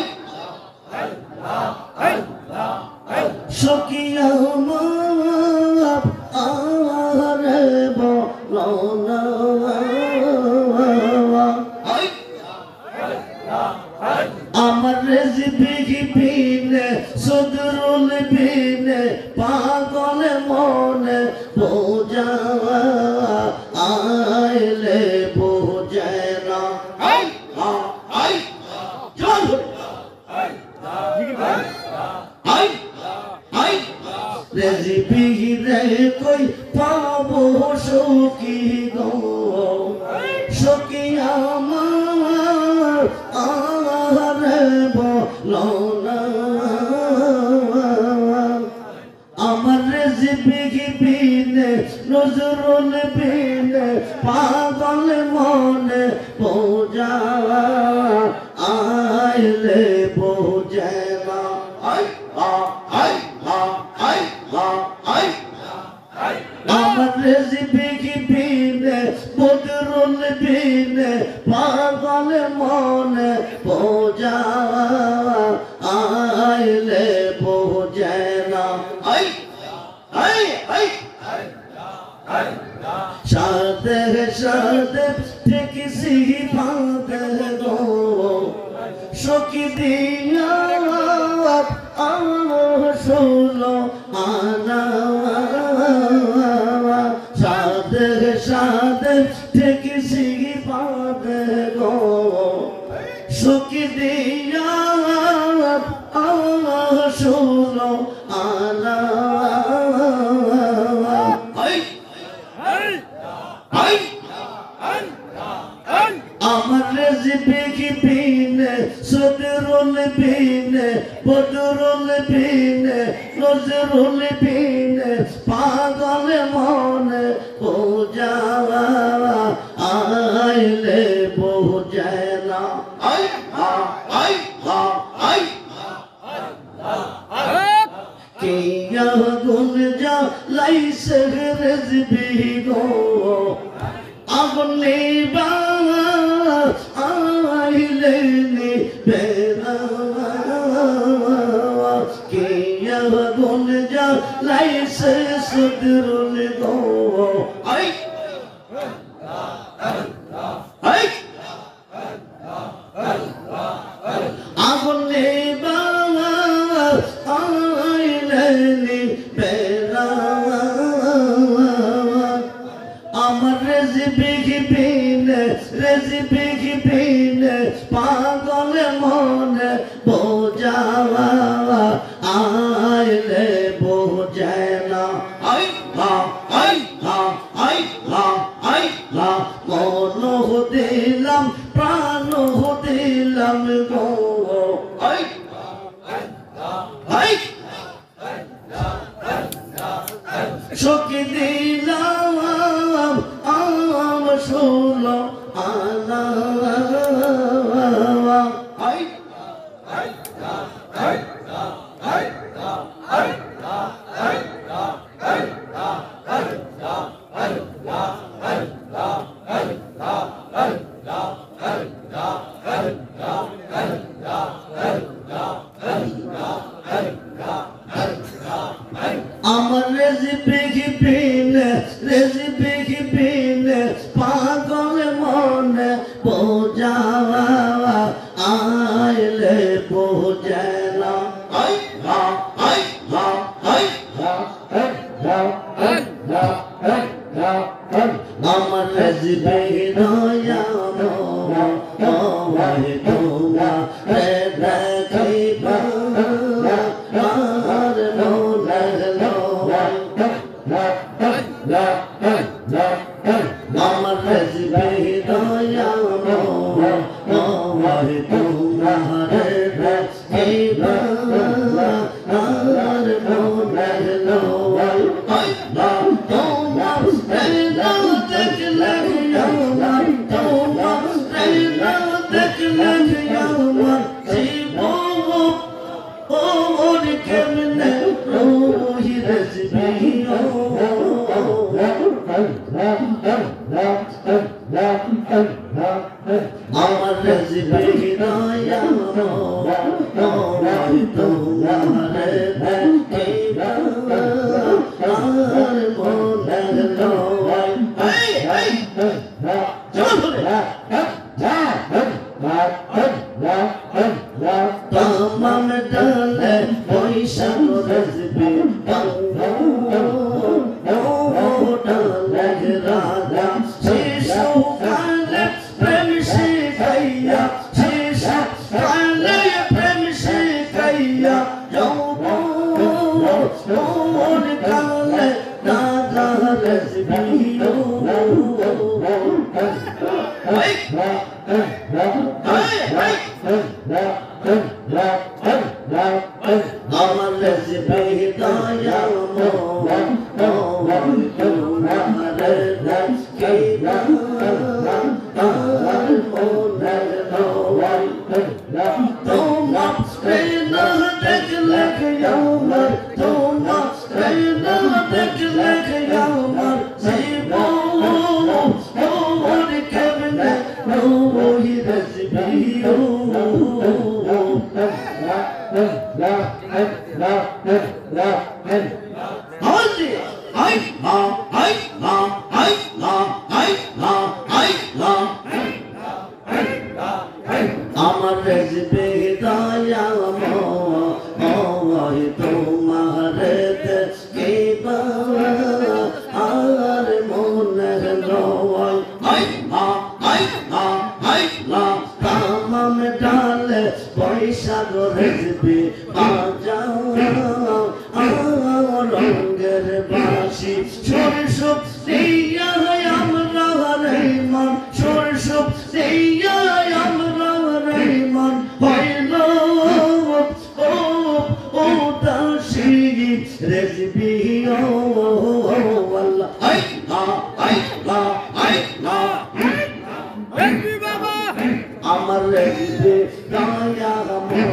সখী আমার আরে বলো না। আমার রেজবি বিনে সদরুল বিনে পাগল মনে বোঝা আইলে বোঝে না। আই আই জোর আই আই আই রেজবি রে কই পাবো সখী গো, সখী আমার আরে বলো না। আমার রেজবি বিনে নজরুল বিনে পাগল মনে বোঝা আইলে বোঝে না। I I I I I আমার রেজবি বিনে বদরুল বিনে পাগল মনে বোঝা আইলে বোঝে না। আই আই আই সাথে সাথে ঠেকিসি বাঁধে গো, সখী দিয়া ষোলো আনা। সাথে সাথে ঠেকিসি বাঁধে গো, সখী দিয়া ষোলো আনা। আমার রেজবি বিনে পাগল মনে বোঝা আইলে বোঝায় না আই হা আই হা আই কিয়া গুন যা লাইছে রেজবি গো আপনি বা আইলে নি বেরা কিয়া গুন যা লাইছে সুদরুল গো আই আই আপনি বা আইলে নি বেরা আমার রেজবি বিনে পাগল মনে বোঝাওয়া আইলে বোঝায় না আই হা আই হা আই হা আই হা মন দিলাম প্রাণ দিলাম গো আই আই সখী দিলাম আম শুনো আলা আই আমার রেজবি বিনে পাগল মনে বোঝাওয়া আইলে বোঝায় না আই হা আই হা আই হা আমার রেজবি দয়া মোয় তোমার দেখিবা আর মনে আমার রেজবি দয়া মোয় তোমার দেখিবা আর মনে আমার রেজবি দয়া মোয় তোমার দেখিবা আর মনে লয় তামাম ডালে পয়সা রেজবি ডালে রাজা শিশু কালে প্রেম শিখাইয়া শিশু কালে প্রেম শিখাইয়া যৌবন কালে দাদা রেজবি আমার রেজবি দয়া মোয় তোমার দেখিবা আর মনে লয় তোমার প্রেম দেখলে আমার তোমার প্রেম দেখলে আমার জীবন কেমনে ওই রেজবি আমার রেজবি দয়া মোয় তোমার দেখিবা আর মনে লয় তামাম ডালে পয়সা রেজবি বাজাও রঙের বাঁশি সরসব দিয়া আমরা রহমান সরসব দিয়া আমরা রহমান হইল ও দাসী রেজবি ও আল্লাহ আল্লাহ আল্লাহ আমার রেজবি দয়াময়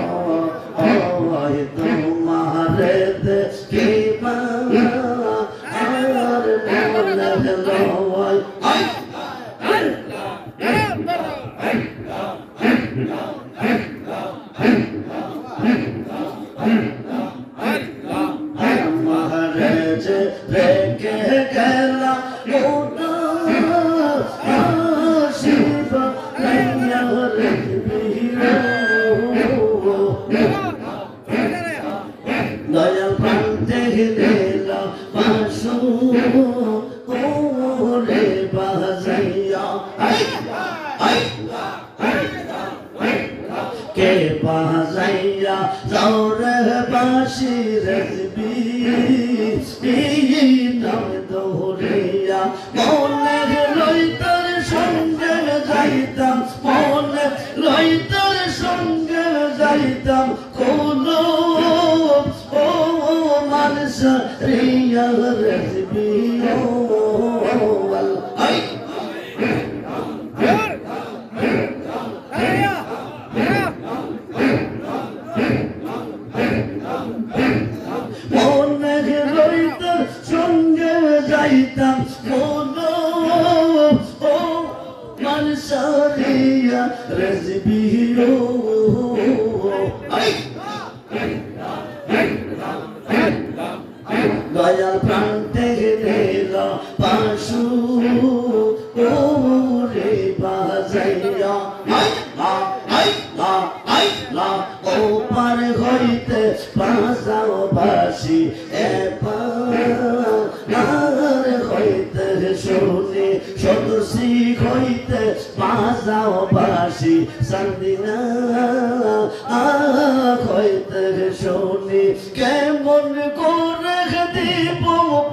তোমার দেখিবা আর মনে লয় দয়াল প্রান্তে গেলা পাশু ওরে বাজাইয়া কে বাজাইয়া যাওরে বাসি রেজবি নাম দৌড়িয়া মনে লইতার সঙ্গে যাইতাম মনে লইতার সঙ্গে যাইতাম কোনো ও মানুষ রিয়া রেজবি ও আল্লাহ মনে লইতার সঙ্গে যাইতাম কোনো ও মানুষ রিয়া রেজবি ও দয়াল প্রান্তে গেলা পাশু ওরে বাজাইয়া ও পার হইতে বাজাও বাসি এপার হইতে শুনি সদস্যি হইতে বাজাও বাসি সন্দিনা হইতে শুনি কেমন করে দিব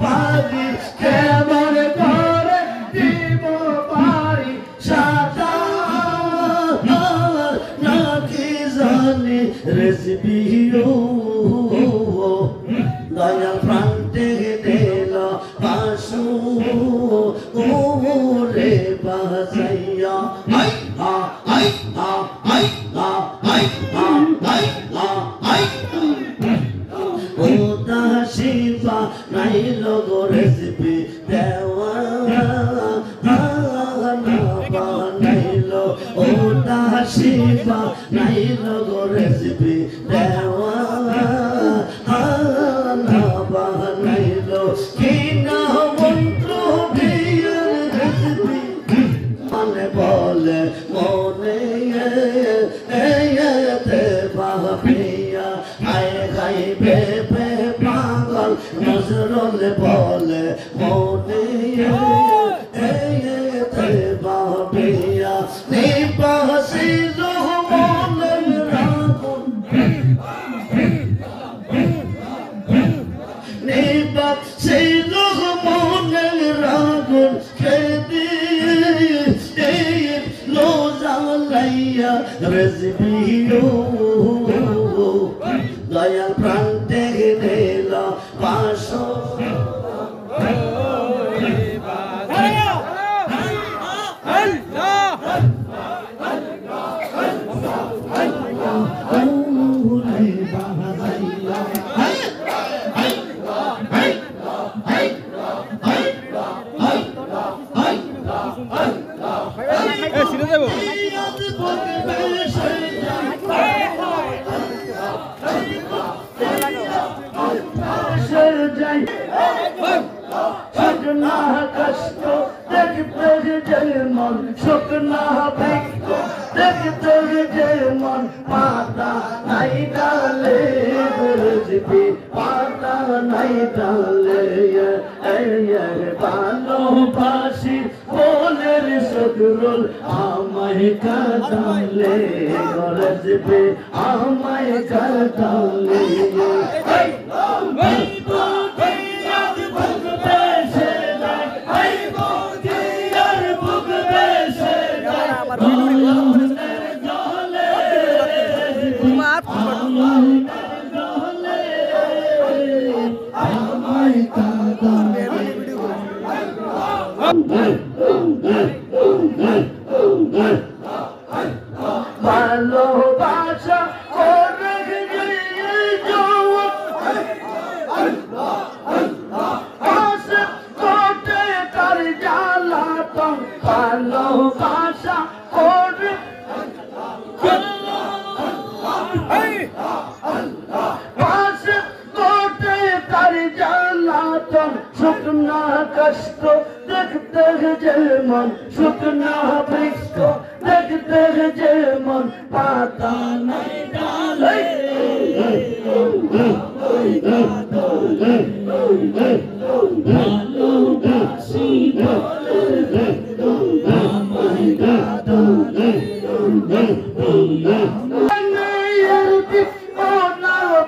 পারি কেমন করে দিব পারি সাদা নাকি জানি রেসিপি দয়াল প্রান্তে দিল পাশু ওরে বাজাইয়া ও দাসিবা নাই লগো রেসিপি দেওয়া বানাইলো ও দাসিবা নাই লগো রেসিপি দেওয়া বানাইলো কি না মন্ত্র বিয়ের রেসিপি মানে বলে মনে ভাবিয়া আয় খাইবে পাগল নজরুল বলে মনে ভাবিয়া নিপাসিল মনের রাগুন নিপাসিল মনের রাগুন খেদি লো জ্বালাইয়া রেজবি দয়াল প্রান্তে গেল পাশো শুকনা কষ্ট দেখতে যে মন শুকনা ব্যক্ত দেখতে যে মন পাতা নাই ডালে রেসিপি পাতা নাই ডালে ভালোবাসি বলের সদরুল আমায় কাঁদালে রেসিপি আমায় কাঁদালে ভালোবাসা করে কোটে তার জ্বালাতন ভালোবাসা করে কোটে তার জ্বালাতন শুকনা কষ্ট দেখতে যেমন শুকনা বৃক্ষ দেখতে যেমন পাতা নাই ডালে ভালোবাসি বলে আমায় কাঁদালে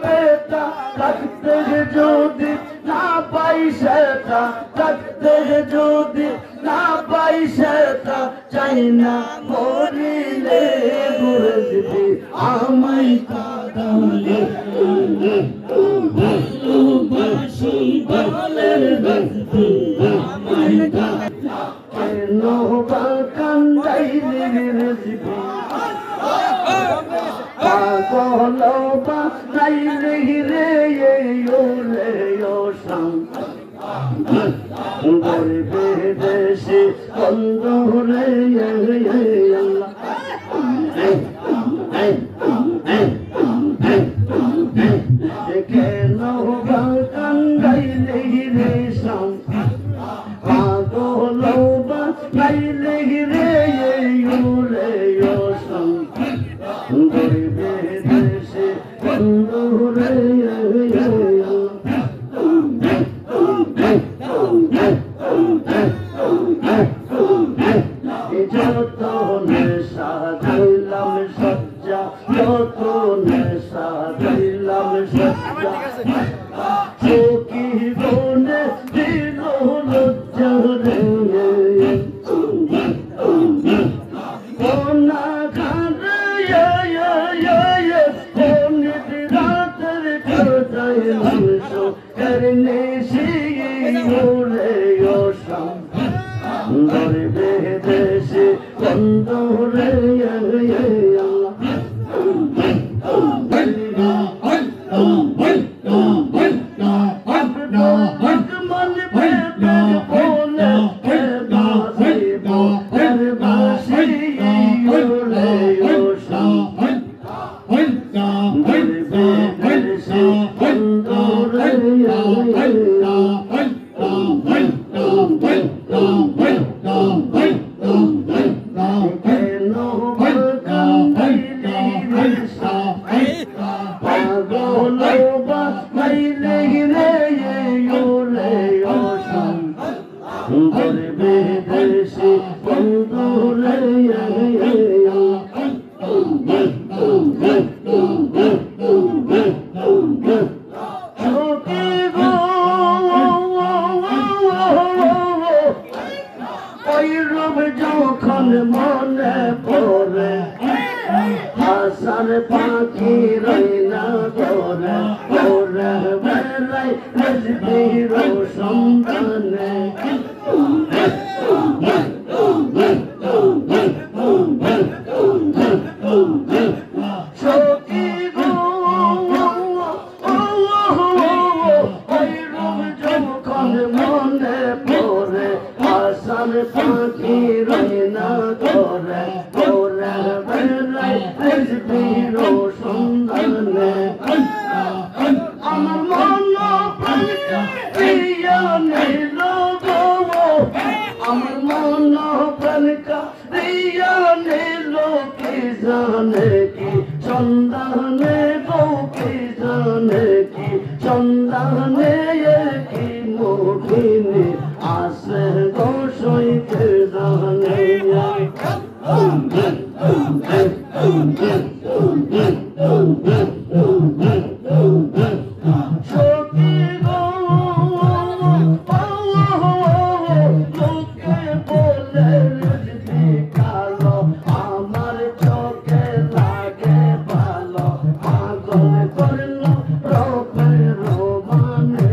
বেটা থাকতে যদি না পাই সেটা থাকতে যদি না পাই সেটা চাই না মরিলে বুঝবি আমায় কাঁদালে ভালোবাসি বলে আমায় কেন বা কান্দাইলে বুঝবি পাগল বা নাইলে রে ওরে ও সাম গরিবে দেশে বন্ধু রে আল্লাহ কেন বা কান্দাইলে রে সাম পাগল বা নাইলে রে ওরে ও সাম গরিবে দেশে বন্ধু রে যত নেশা দিলাম সজ্জা যত নেশা দিলাম সজ্জা চোখি বনে দিল লজ্জা রে কোনা খানে রাতের কোথায় করনে শিরে ওসাম গরিবে দেশে বন্ধু রে যখন মনে পড়ে হাসার পাখি রইনা করে ওরে বেলাই রজবীর সন্তানে সখী গো ওই রূপ যখন মনে পড়ে হাসার পাখি রইনা করে ওরে বেলাই রজবীর সন্তানে আমার মন প্রিয়া নীল গো আমার মন প্রিয়া নীল কি জানে কি সন্ধানে গো কি জানে কি সন্ধানে কি মুখিনী আসে গো সইতে জানে সখী গো লোকে বলে কালো আমার চোখে লাগে ভালো পাগল করলো রূপের মানে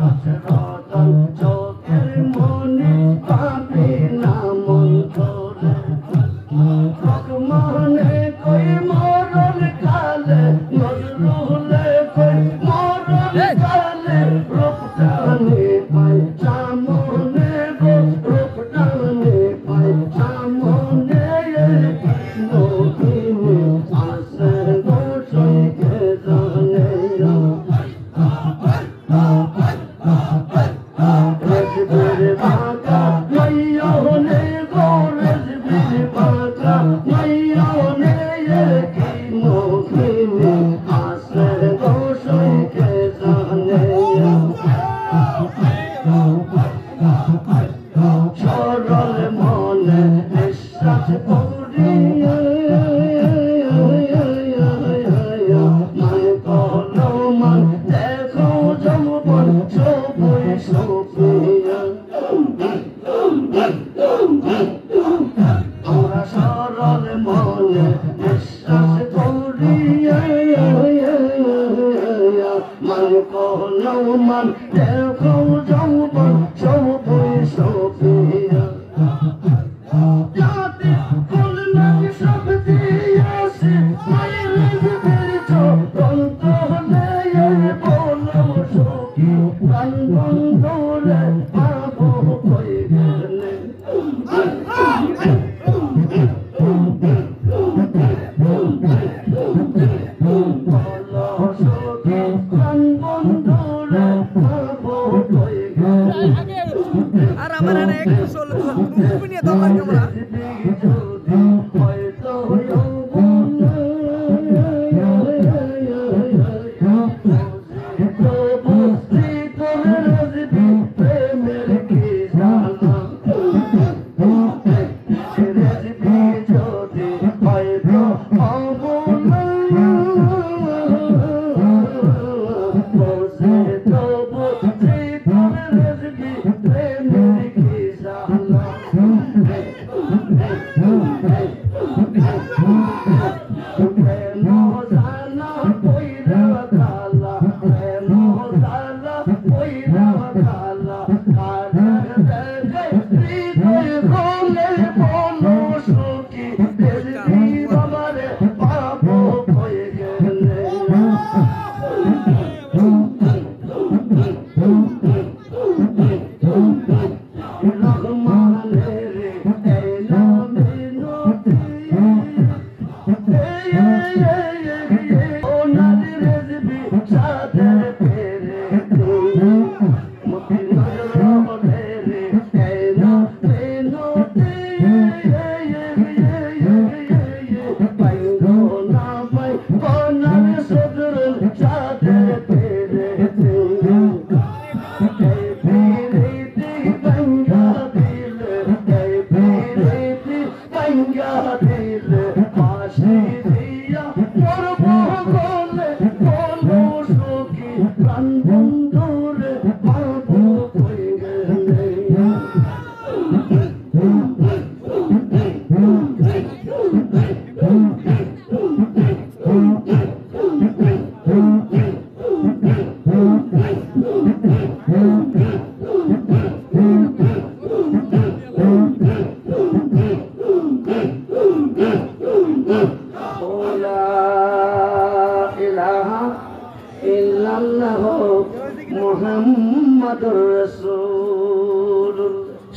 রতন চোখের মনে পাবে না মন করে মনে কই মরণ কালে নজরুলে কই মরণ কালে রূপটানে পাই সামনে গো রূপটানে পাই সামনে নদীনে আসে গো সইকে জানে রেজবির বাঁকা মাইয়নে গো রেজবির বাঁকা মাইয়নে কি নদীনে আসে গো সইকে জানে সরল মনে বিশ্বাস করিয়া মান কলো মান দেখো যৌবন সবই সফিয়া আমরা সরল মনে বিশ্বাস করিয়া মান কলো মান দেখো যৌবন সবই সফিয়া জাতি কোন নাকি সব দিয়েছে মায়ের বেরিয়েছো তন্ত হলে বলো সখী প্রাণ বন্ধুরে পাবো কই গেলে বলো সখী প্রাণ বন্ধুরে পাবো কই গেলে আর আমার একটু চলো তুমি নিয়ে দরকার ক্যামেরা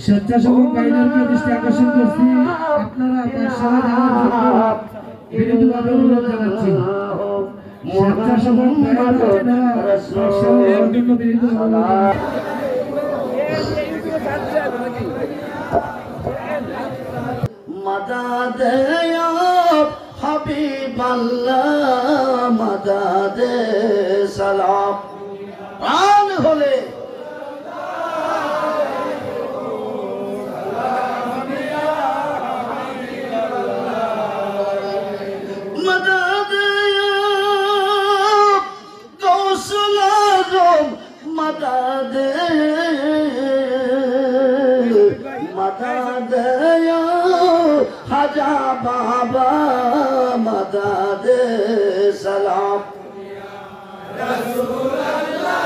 স্বেচ্ছাসেবক বাহিনীকে দৃষ্টি আকর্ষণ করছি আপনারা আপনার সবাই যাওয়ার জন্য বিনীতভাবে অনুরোধ জানাচ্ছি স্বেচ্ছাসেবক বাহিনীকে যাওয়ার জন্য বিনীতভাবে मदद या हबीब अल्लाह मदद सलाम प्राण होले मदद या गौसल आज़म मदद मदद या खाजा बाबा मदद सलाम रसूल अल्लाह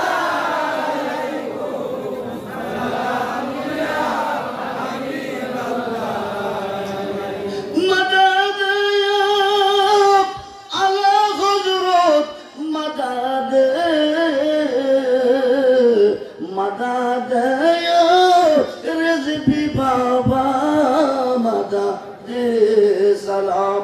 مدد يا رزقي بابا مدد سلام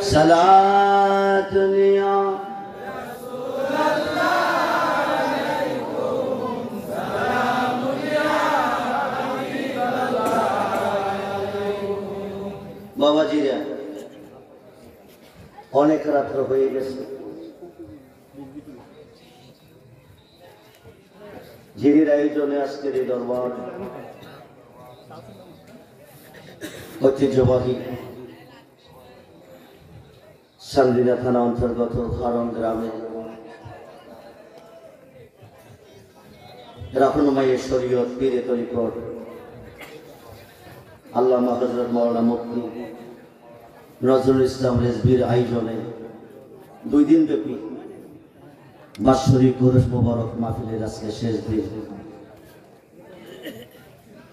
صلاة يا বাবাজিরা অনেক রাত্র হয়ে গেছে জিরির আয়োজনে আজকের এই দরবার ঐতিহ্যবাহী সান্দিনা থানা অন্তর্গত খারণ গ্রামে রাহনুমায়ে শরীয়ত পীরে তরিকত আল্লামা হযরত মাওলানা মুফতি নজরুল ইসলাম রেজভির আয়োজনে 2 দিন ব্যাপী বাৎসরিক উরুস মোবারক মাহফিলের আজকে শেষ দিন।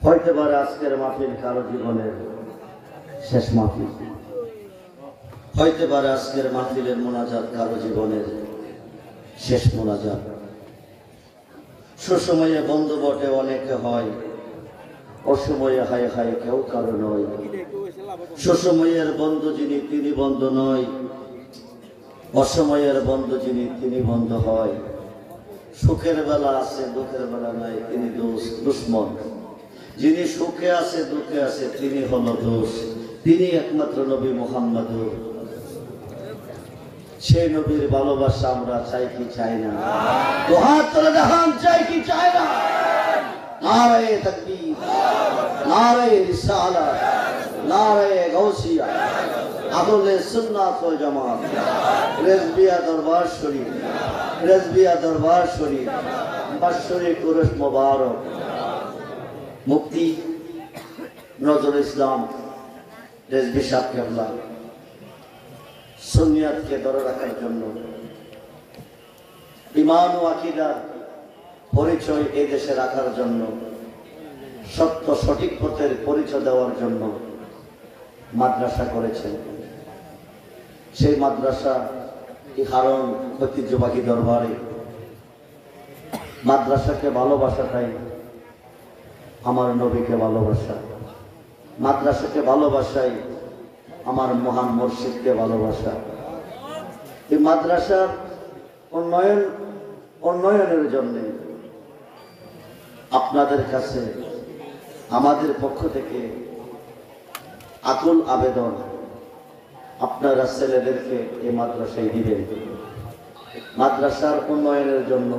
হইতে পারে আজকের মাহফিল কারো জীবনের শেষ মাহফিল, হইতে পারে আজকের মাহফিলের মোনাজাত কারো জীবনের শেষ মোনাজাত। সুসময়ে বন্ধু বটে অনেকে হয়, অসময়ে হায় হায় কেউ কারো নয়। সুসময়ের বন্ধু যিনি তিনি বন্ধু নয়, অসময়ের বন্ধু যিনি তিনি বন্ধু হয়। সুখের বেলা আছে দুঃখের বেলা নাই তিনি দুশ্মন, যিনি সুখে আছে দুঃখে আছে তিনি হলো দোষ। তিনি একমাত্র নবী মুহাম্মদুর। সেই নবীর ভালোবাসা আমরা চাই কি চাই না? তো হাত তুলে দেখান, চাই কি চাই না? নারায়ে তাকবীর, নারায়ে রিসালাত, নারায়ে গাউসিয়া, আহলে সুন্নাত ওয়াল জামাত, রেজবিয়া দরবার শরীফ, রেজবিয়া দরবার শরীফ, বাৎসরিক উরুস মোবারক। মুফতি নজরুল ইসলাম রেজভি সাহেব কেবলা সুন্নিয়াতকে ধরে রাখার জন্য, ঈমান ও আকীদার পরিচয় এই দেশে রাখার জন্য, সত্য সঠিক পথের পরিচয় দেওয়ার জন্য মাদ্রাসা করেছেন। সেই মাদ্রাসা এই কারণ ঐতিহ্যবাহী দরবারে মাদ্রাসাকে ভালোবাসাটাই আমার নবীকে ভালোবাসা, মাদ্রাসাকে ভালোবাসাই আমার মহান মুর্শিদকে ভালোবাসা। এই মাদ্রাসার উন্নয়নের জন্য আপনাদের কাছে আমাদের পক্ষ থেকে আকুল আবেদন, আপনারা ছেলেদেরকে এই মাদ্রাসায় দিবেন। মাদ্রাসার উন্নয়নের জন্য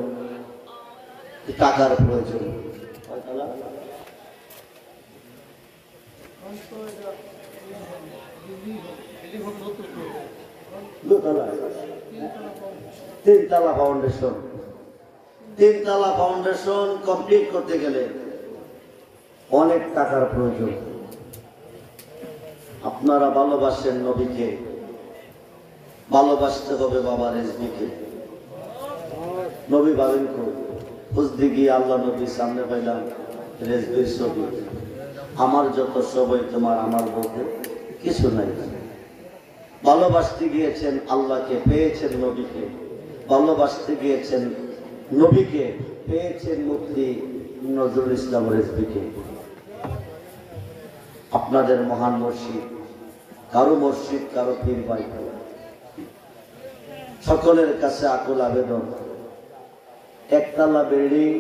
টাকার প্রয়োজন। তিনতলা ফাউন্ডেশন, তিনতলা ফাউন্ডেশন কমপ্লিট করতে গেলে অনেক টাকার প্রয়োজন। আপনারা ভালোবাসেন নবীকে, ভালোবাসতে হবে বাবা রেজভিকে। নবী ভাবেন খুঁজতে গিয়ে আল্লাহ নবীর সামনে পাইলাম রেজভির ছবি। আমার যত সবই তোমার, আমার বলতে কিছু নাই। ভালোবাসতে গিয়েছেন আল্লাহকে, পেয়েছেন নবীকে। ভালোবাসতে গিয়েছেন নবীকে, পেয়েছেন মুফতি নজরুল ইসলাম রেজভিকে। আপনাদের মহান মুর্শিদ, কারো মুর্শিদ কারো পীর ভাই, সকলের কাছে আকুল আবেদন, একতলা বিল্ডিং